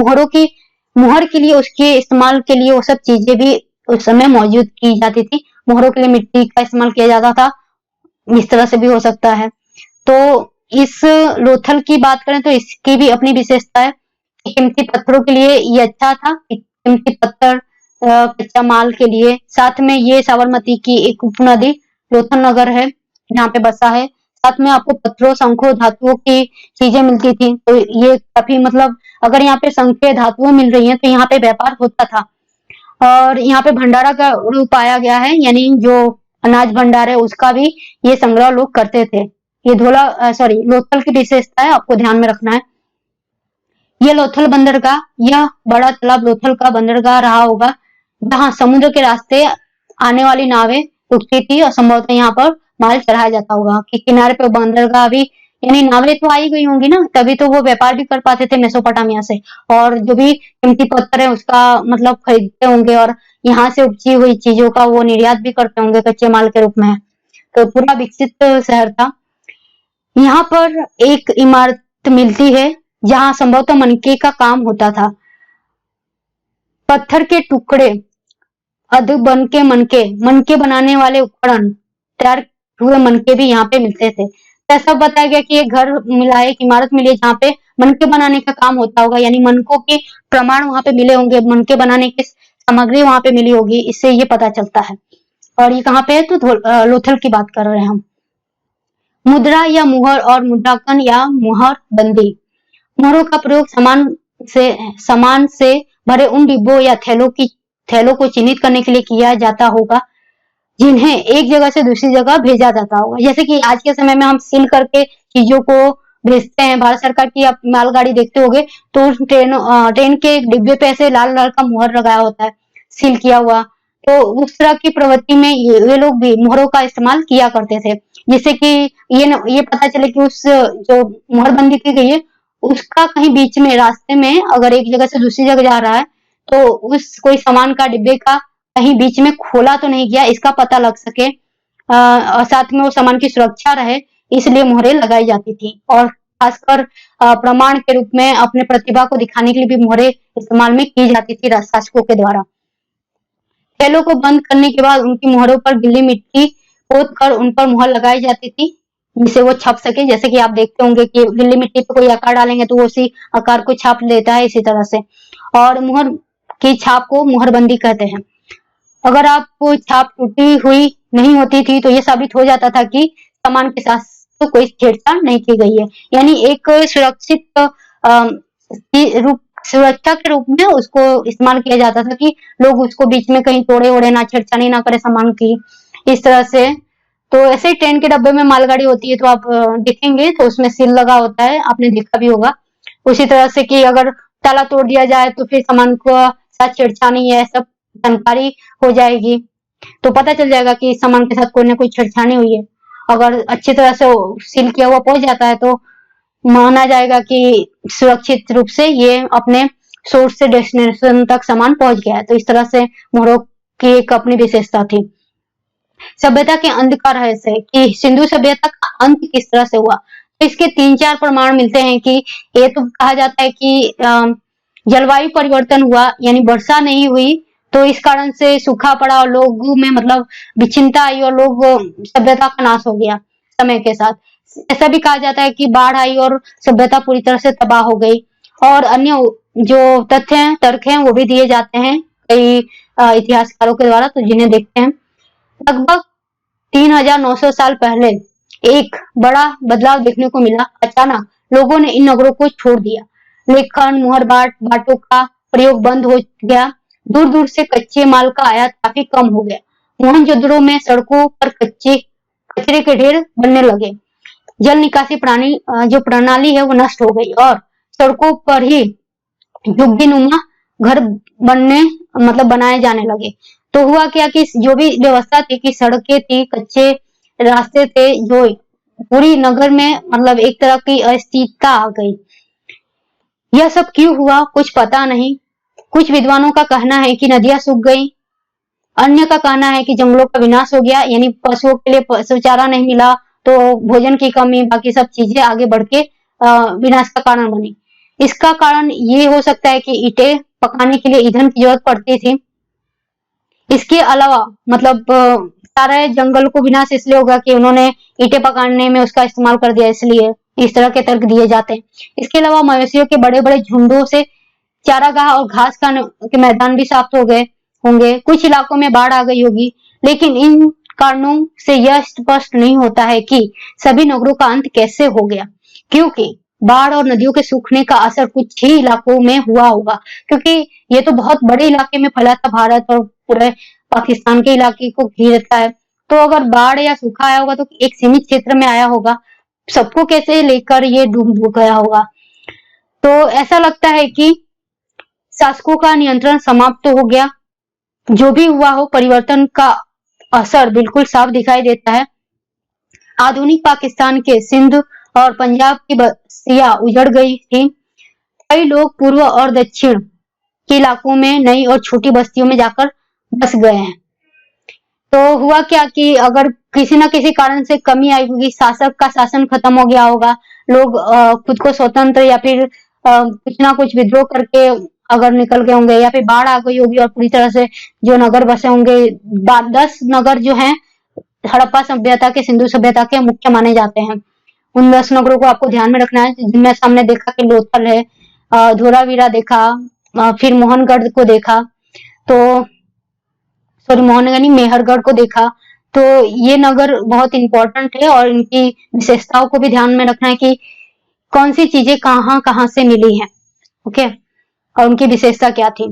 [SPEAKER 1] मुहर के लिए उसके इस्तेमाल के लिए वो सब चीजें भी उस समय मौजूद की जाती थी। मुहरों के लिए मिट्टी का इस्तेमाल किया जाता था, इस तरह से भी हो सकता है। तो इस लोथल की बात करें तो इसकी भी अपनी विशेषता है। कीमती पत्थरों के लिए ये अच्छा था, कीमती पत्थर कच्चा माल के लिए। साथ में ये साबरमती की एक उपनदी लोथल नगर है जहाँ पे बसा है। साथ में आपको पत्थरों, शंखों, धातुओं की चीजें मिलती थी, तो ये काफी मतलब अगर यहाँ पे शंखें धातुओं मिल रही हैं तो यहाँ पे व्यापार होता था। और यहाँ पे भंडारा का रूप पाया गया है, यानी जो अनाज भंडार है उसका भी ये संग्रह लोग करते थे। ये लोथल की विशेषता है, आपको ध्यान में रखना है। ये लोथल बंदरगाह, यह बड़ा तालाब लोथल का बंदरगाह रहा होगा जहां समुद्र के रास्ते आने वाली नावें रुकती थी और संभवतः यहाँ पर माल चढ़ाया जाता होगा कि किनारे पे बंदरगाह भी, यानी नावें तो आई गई होंगी ना, तभी तो वो व्यापार भी कर पाते थे मेसोपोटामिया से, और जो भी कीमती पत्थर है उसका मतलब खरीदते होंगे और यहाँ से उपजी हुई चीजों का वो निर्यात भी करते होंगे कच्चे माल के रूप में। तो पूरा विकसित शहर था। यहाँ पर एक इमारत मिलती है जहां संभवतः मनके का काम होता था। पत्थर के टुकड़े, मनके बनाने वाले उपकरण, तैयार हुए मनके भी यहाँ पे मिलते थे। तो ऐसा बताया गया कि एक घर मिला है, एक इमारत मिली है जहाँ पे मनके बनाने का काम होता होगा, यानी मनकों के प्रमाण वहां पे मिले होंगे, मनके बनाने की सामग्री वहां पे मिली होगी, इससे ये पता चलता है। और ये कहाँ पे है, तो लोथल की बात कर रहे हैं हम। मुद्रा या मुहर और मुद्रांकन या मुहर बंदी। मुहरों का प्रयोग सामान से भरे उन डिब्बों या थैलों को चिन्हित करने के लिए किया जाता होगा जिन्हें एक जगह से दूसरी जगह भेजा जाता होगा। जैसे कि आज के समय में हम सील करके चीजों को भेजते हैं। भारत सरकार की आप मालगाड़ी देखते होगे तो ट्रेन के डिब्बे पे ऐसे लाल लाल का मुहर लगाया होता है, सील किया हुआ। तो उस तरह की प्रवृत्ति में ये लोग भी मुहरों का इस्तेमाल किया करते थे, जिससे कि ये पता चले कि उस जो मुहरबंदी की गई है उसका कहीं बीच में रास्ते में अगर एक जगह से दूसरी जगह जा रहा है तो उस कोई सामान का डिब्बे का कहीं बीच में खोला तो नहीं गया, इसका पता लग सके और साथ में वो सामान की सुरक्षा रहे, इसलिए मोहरें लगाई जाती थी। और खासकर प्रमाण के रूप में अपने प्रतिभा को दिखाने के लिए भी मोहरें इस्तेमाल में की जाती थी शासकों के द्वारा। थैलों को बंद करने के बाद उनकी मोहरों पर गीली मिट्टी पोत कर उन पर मोहर लगाई जाती थी जिससे वो छप सके। जैसे कि आप देखते होंगे कि गीली मिट्टी पे कोई आकार डालेंगे तो वो उसी आकार को छाप लेता है, इसी तरह से। और मुहर की छाप को मुहरबंदी कहते हैं। अगर आप छाप टूटी हुई नहीं होती थी तो ये साबित हो जाता था कि सामान के साथ तो कोई छेड़छाड़ नहीं की गई है, यानी एक सुरक्षित रूप सुरक्षा के रूप में उसको इस्तेमाल किया जाता था कि लोग उसको बीच में कहीं तोड़े ओड़े ना, छेड़छाड़ी ना करे सामान की, इस तरह से। तो ऐसे ही ट्रेन के डब्बे में मालगाड़ी होती है तो आप देखेंगे तो उसमें सील लगा होता है, आपने देखा भी होगा। उसी तरह से कि अगर ताला तोड़ दिया जाए तो फिर सामान को साथ छेड़छाड़ी है सब जानकारी हो जाएगी, तो पता चल जाएगा कि इस सामान के साथ कोई ना कोई छेड़छाड़ी हुई है। अगर अच्छी तरह से सील किया हुआ पहुंच जाता है तो माना जाएगा कि सुरक्षित रूप से ये अपने सोर्स से डेस्टिनेशन तक सामान पहुंच गया है। तो इस तरह से मोहरों की एक अपनी विशेषता थी। सभ्यता के अंत का रहस्य कि सिंधु सभ्यता का अंत किस तरह से हुआ, तो इसके 3-4 प्रमाण मिलते हैं कि ये तो कहा जाता है कि जलवायु परिवर्तन हुआ, यानी वर्षा नहीं हुई तो इस कारण से सूखा पड़ा और लोगों में मतलब विच्छिन्नता आई और लोग सभ्यता का नाश हो गया समय के साथ। ऐसा भी कहा जाता है कि बाढ़ आई और सभ्यता पूरी तरह से तबाह हो गई। और अन्य जो तथ्य हैं, तर्क हैं, वो भी दिए जाते हैं कई इतिहासकारों के द्वारा, तो जिन्हें देखते हैं। लगभग 3900 साल पहले एक बड़ा बदलाव देखने को मिला। अचानक लोगों ने इन नगरों को छोड़ दिया। लेखन, मुहर बाटों का प्रयोग बंद हो गया। दूर दूर से कच्चे माल का आयात काफी कम हो गया। मोहनजोदड़ो में सड़कों पर कचरे के ढेर बनने लगे। जल निकासी जो प्रणाली है वो नष्ट हो गई और सड़कों पर ही झुग्गीनुमा घर बनने मतलब बनाए जाने लगे। तो हुआ क्या कि जो भी व्यवस्था थी कि सड़कें थी, कच्चे रास्ते थे, जो पूरी नगर में मतलब एक तरह की अस्थिरता आ गई। यह सब क्यों हुआ कुछ पता नहीं। कुछ विद्वानों का कहना है कि नदियां सूख गई, अन्य का कहना है कि जंगलों का विनाश हो गया, यानी पशुओं के लिए पशु चारा नहीं मिला तो भोजन की कमी, बाकी सब चीजें आगे बढ़ के विनाश का कारण बनी। इसका कारण ये हो सकता है कि ईंटें पकाने के लिए ईंधन की जरूरत पड़ती थी। इसके अलावा मतलब सारे जंगल को विनाश इसलिए होगा कि उन्होंने ईंटें पकाने में उसका इस्तेमाल कर दिया, इसलिए इस तरह के तर्क दिए जाते हैं। इसके अलावा मवेशियों के बड़े बड़े झुंडों से चारागाह और घास के मैदान भी समाप्त हो गए होंगे। कुछ इलाकों में बाढ़ आ गई होगी, लेकिन इन कारणों से यह स्पष्ट नहीं होता है कि सभी नगरों का अंत कैसे हो गया, क्योंकि बाढ़ और नदियों के सूखने का असर कुछ ही इलाकों में हुआ होगा, क्योंकि ये तो बहुत बड़े इलाके में फैला था, भारत और पूरे पाकिस्तान के इलाके को घेरता है। तो अगर बाढ़ या सूखा आया होगा तो एक सीमित क्षेत्र में आया होगा, सबको कैसे लेकर ये डूब गया होगा। तो ऐसा लगता है कि शासकों का नियंत्रण समाप्त हो गया। जो भी हुआ हो, परिवर्तन का असर बिल्कुल साफ दिखाई देता है। आधुनिक पाकिस्तान के सिंध और पंजाब की बस्तियां उजड़ गई थी। कई लोग पूर्व और दक्षिण के इलाकों में नई और छोटी बस्तियों में जाकर बस गए हैं। तो हुआ क्या कि अगर किसी न किसी कारण से कमी आई होगी, शासक का शासन खत्म हो गया होगा, लोग खुद को स्वतंत्र या फिर कुछ ना कुछ विद्रोह करके अगर निकल गए होंगे, या फिर बाढ़ आ गई होगी और पूरी तरह से जो नगर बसे होंगे। 10 नगर जो हैं हड़प्पा सभ्यता के, सिंधु सभ्यता के मुख्य माने जाते हैं। उन 10 नगरों को आपको ध्यान में रखना है, जिनमें सामने देखा कि लोथल है, धोलावीरा देखा, फिर मोहनगढ़ को देखा, तो सॉरी मोहनगढ़ नहीं, मेहरगढ़ को देखा। तो ये नगर बहुत इंपॉर्टेंट है और इनकी विशेषताओं को भी ध्यान में रखना है कि कौन सी चीजें कहाँ कहाँ से मिली हैं, ओके, और उनकी विशेषता क्या थी।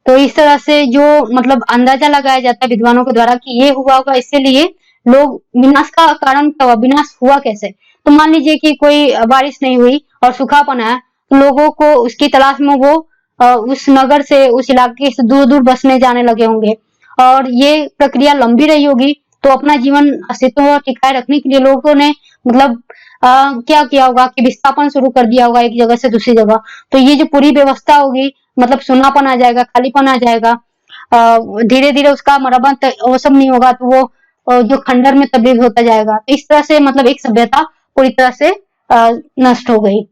[SPEAKER 1] तो इस तरह से जो मतलब अंदाजा लगाया जाता है विद्वानों के द्वारा कि ये हुआ होगा, इसलिए लोग विनाश का कारण क्या हुआ, विनाश हुआ कैसे। तो मान लीजिए कि कोई बारिश नहीं हुई और सूखापन आया, तो लोगों को उसकी तलाश में वो उस नगर से, उस इलाके से दूर दूर बसने जाने लगे होंगे और ये प्रक्रिया लंबी रही होगी। तो अपना जीवन अस्तित्व टिकाए रखने के लिए लोगों ने मतलब क्या किया होगा कि विस्थापन शुरू कर दिया होगा एक जगह से दूसरी जगह। तो ये जो पूरी व्यवस्था होगी, मतलब सुनापन आ जाएगा, खालीपन आ जाएगा, धीरे धीरे उसका मरम्मत वो सब नहीं होगा, तो वो जो खंडर में तब्दील होता जाएगा। तो इस तरह से मतलब एक सभ्यता पूरी तरह से नष्ट हो गई।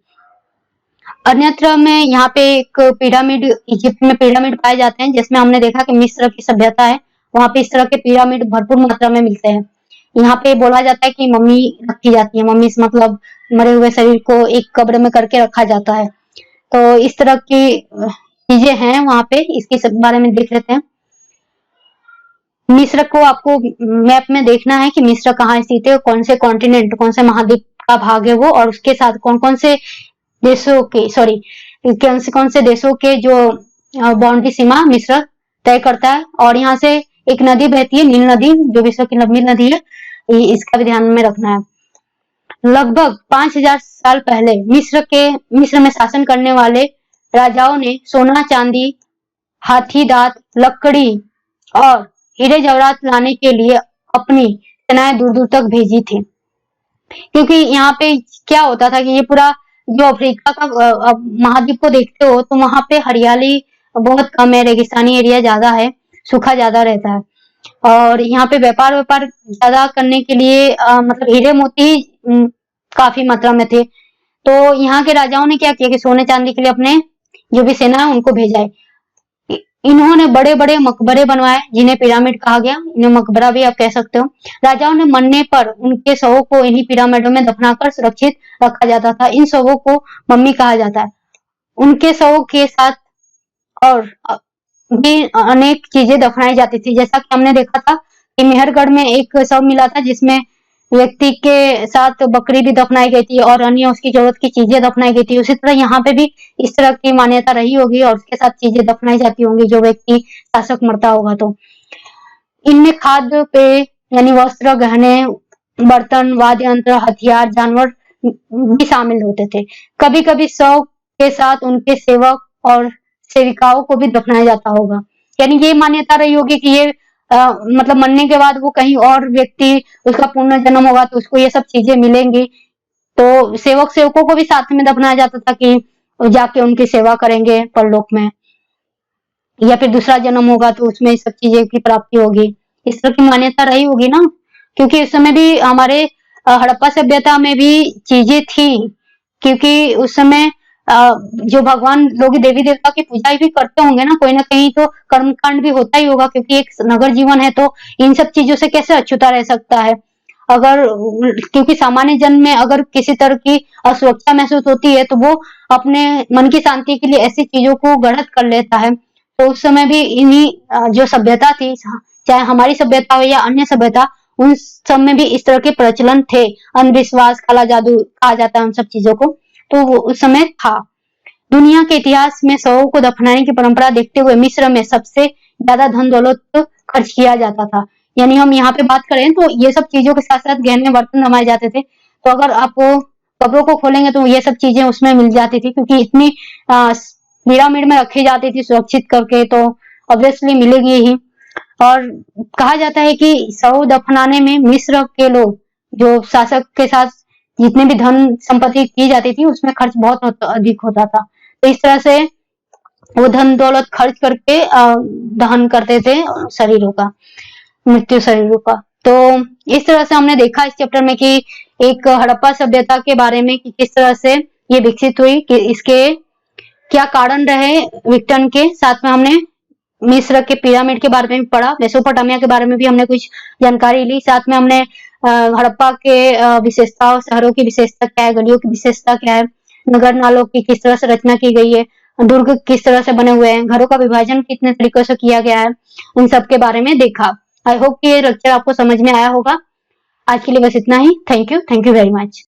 [SPEAKER 1] अन्यत्र में यहाँ पे एक पिरामिड, इजिप्ट में पिरामिड पाए जाते हैं, जिसमें हमने देखा कि मिस्र की सभ्यता है, वहां पे इस तरह के पिरामिड भरपूर मात्रा में मिलते हैं। यहाँ पे बोला जाता है कि मम्मी रखी जाती है, मम्मी से मतलब मरे हुए शरीर को एक कब्र में करके रखा जाता है। तो इस तरह की चीजें हैं वहां पे, इसके सब बारे में देख लेते हैं। मिस्र को आपको मैप में देखना है कि मिस्र कहाँ स्थित है, कौन से कॉन्टिनेंट, कौन से महाद्वीप का भाग है वो, और उसके साथ कौन कौन से देशों के सॉरी कौन से देशों के जो बाउंड्री सीमा मिस्र तय करता है। और यहाँ से एक नदी बहती है, नील नदी, जो विश्व की लंबी नदी है, इसका भी ध्यान में रखना है। लगभग 5000 साल पहले मिस्र में शासन करने वाले राजाओं ने सोना, चांदी, हाथी दांत, लकड़ी और हीरे जवाहरात लाने के लिए अपनी सेनाएं दूर दूर तक भेजी थी। क्योंकि यहाँ पे क्या होता था कि ये पूरा जो अफ्रीका का महाद्वीप को देखते हो तो वहां पे हरियाली बहुत कम है, रेगिस्तानी एरिया ज्यादा है, सूखा ज्यादा रहता है। और यहाँ पे व्यापार ज्यादा करने के लिए मतलब हीरे मोती काफी मात्रा में थे। तो यहाँ के राजाओं ने क्या किया कि सोने चांदी के लिए अपने जो भी सेना है उनको भेजा है। इन्होंने बड़े बड़े मकबरे बनवाए जिन्हें पिरामिड कहा गया, इन्हें मकबरा भी आप कह सकते हो। राजाओं ने मरने पर उनके शवों को इन्हीं पिरामिडों में दफनाकर सुरक्षित रखा जाता था। इन शवों को मम्मी कहा जाता है। उनके शवों के साथ और भी अनेक चीजें दफनाई जाती थी। जैसा कि हमने देखा था कि मेहरगढ़ में एक शव मिला था जिसमें व्यक्ति के साथ बकरी भी दफनाई गई थी और अन्य उसकी जरूरत की चीजें दफनाई गई थी। उसी तरह यहाँ पे भी इस तरह की मान्यता रही होगी और उसके साथ चीजें दफनाई जाती होंगी जो व्यक्ति शासक मरता होगा तो। इनमें खाद्य पेय यानी वस्त्र, गहने, बर्तन, वाद्य यंत्र, हथियार, जानवर भी शामिल होते थे। कभी कभी शव के साथ उनके सेवक और सेविकाओं को भी दफनाया जाता होगा। यानी ये मान्यता रही होगी कि ये मतलब मरने के बाद वो कहीं और व्यक्ति उसका पुनर्जन्म होगा तो उसको ये सब चीजें मिलेंगी। तो सेवकों को भी साथ में दफनाया जाता था कि जाके उनकी सेवा करेंगे परलोक में, या फिर दूसरा जन्म होगा तो उसमें इस सब चीजें की प्राप्ति होगी। इस तरह की मान्यता रही होगी ना, क्योंकि उस समय भी हमारे हड़प्पा सभ्यता में भी चीजें थी। क्योंकि उस समय जो भगवान लोग देवी देवता की पूजा भी करते होंगे ना कहीं तो कर्मकांड भी होता ही होगा, क्योंकि एक नगर जीवन है तो इन सब चीजों से कैसे अछूता रह सकता है। अगर क्योंकि सामान्य जन में अगर किसी तरह की असुरक्षा महसूस होती है तो वो अपने मन की शांति के लिए ऐसी चीजों को गढ़त कर लेता है। तो उस समय भी इन्हीं जो सभ्यता थी, चाहे हमारी सभ्यता हो या अन्य सभ्यता, उन सब में भी इस तरह के प्रचलन थे। अंधविश्वास, काला जादू कहा जाता है उन सब चीजों को, तो वो उस समय था। दुनिया के इतिहास में शवों को दफनाने की परंपरा देखते हुए मिस्र में सबसे ज्यादा धन दौलत खर्च किया जाता था। यानी हम यहाँ पे बात करें तो ये सब चीजों के साथ साथ गहने बर्तन जमाए जाते थे। तो अगर आप कब्रों को खोलेंगे तो ये सब चीजें उसमें मिल जाती थी, क्योंकि इतनी पिरामिड में रखी जाती थी सुरक्षित करके, तो ऑब्वियसली मिलेगी ही। और कहा जाता है कि शव दफनाने में मिस्र के लोग जो शासक के साथ जितने भी धन संपत्ति की जाती थी उसमें खर्च बहुत अधिक होता था। तो इस तरह से वो धन दौलत खर्च करके दहन करते थे शरीरों का, मृत्यु शरीरों का। तो इस तरह से हमने देखा इस चैप्टर में कि एक हड़प्पा सभ्यता के बारे में कि किस तरह से ये विकसित हुई, कि इसके क्या कारण रहे विघटन के। साथ में हमने मिस्र के पिरामिड के बारे में भी पढ़ा, मेसोपोटामिया के बारे में भी हमने कुछ जानकारी ली। साथ में हमने हड़प्पा के विशेषताओं, शहरों की विशेषता क्या है, गलियों की विशेषता क्या है, नगर नालों की किस तरह से रचना की गई है, दुर्ग किस तरह से बने हुए हैं, घरों का विभाजन कितने तरीकों से किया गया है, उन सब के बारे में देखा। आई होप कि ये लेक्चर आपको समझ में आया होगा। आज के लिए बस इतना ही। Thank you very much.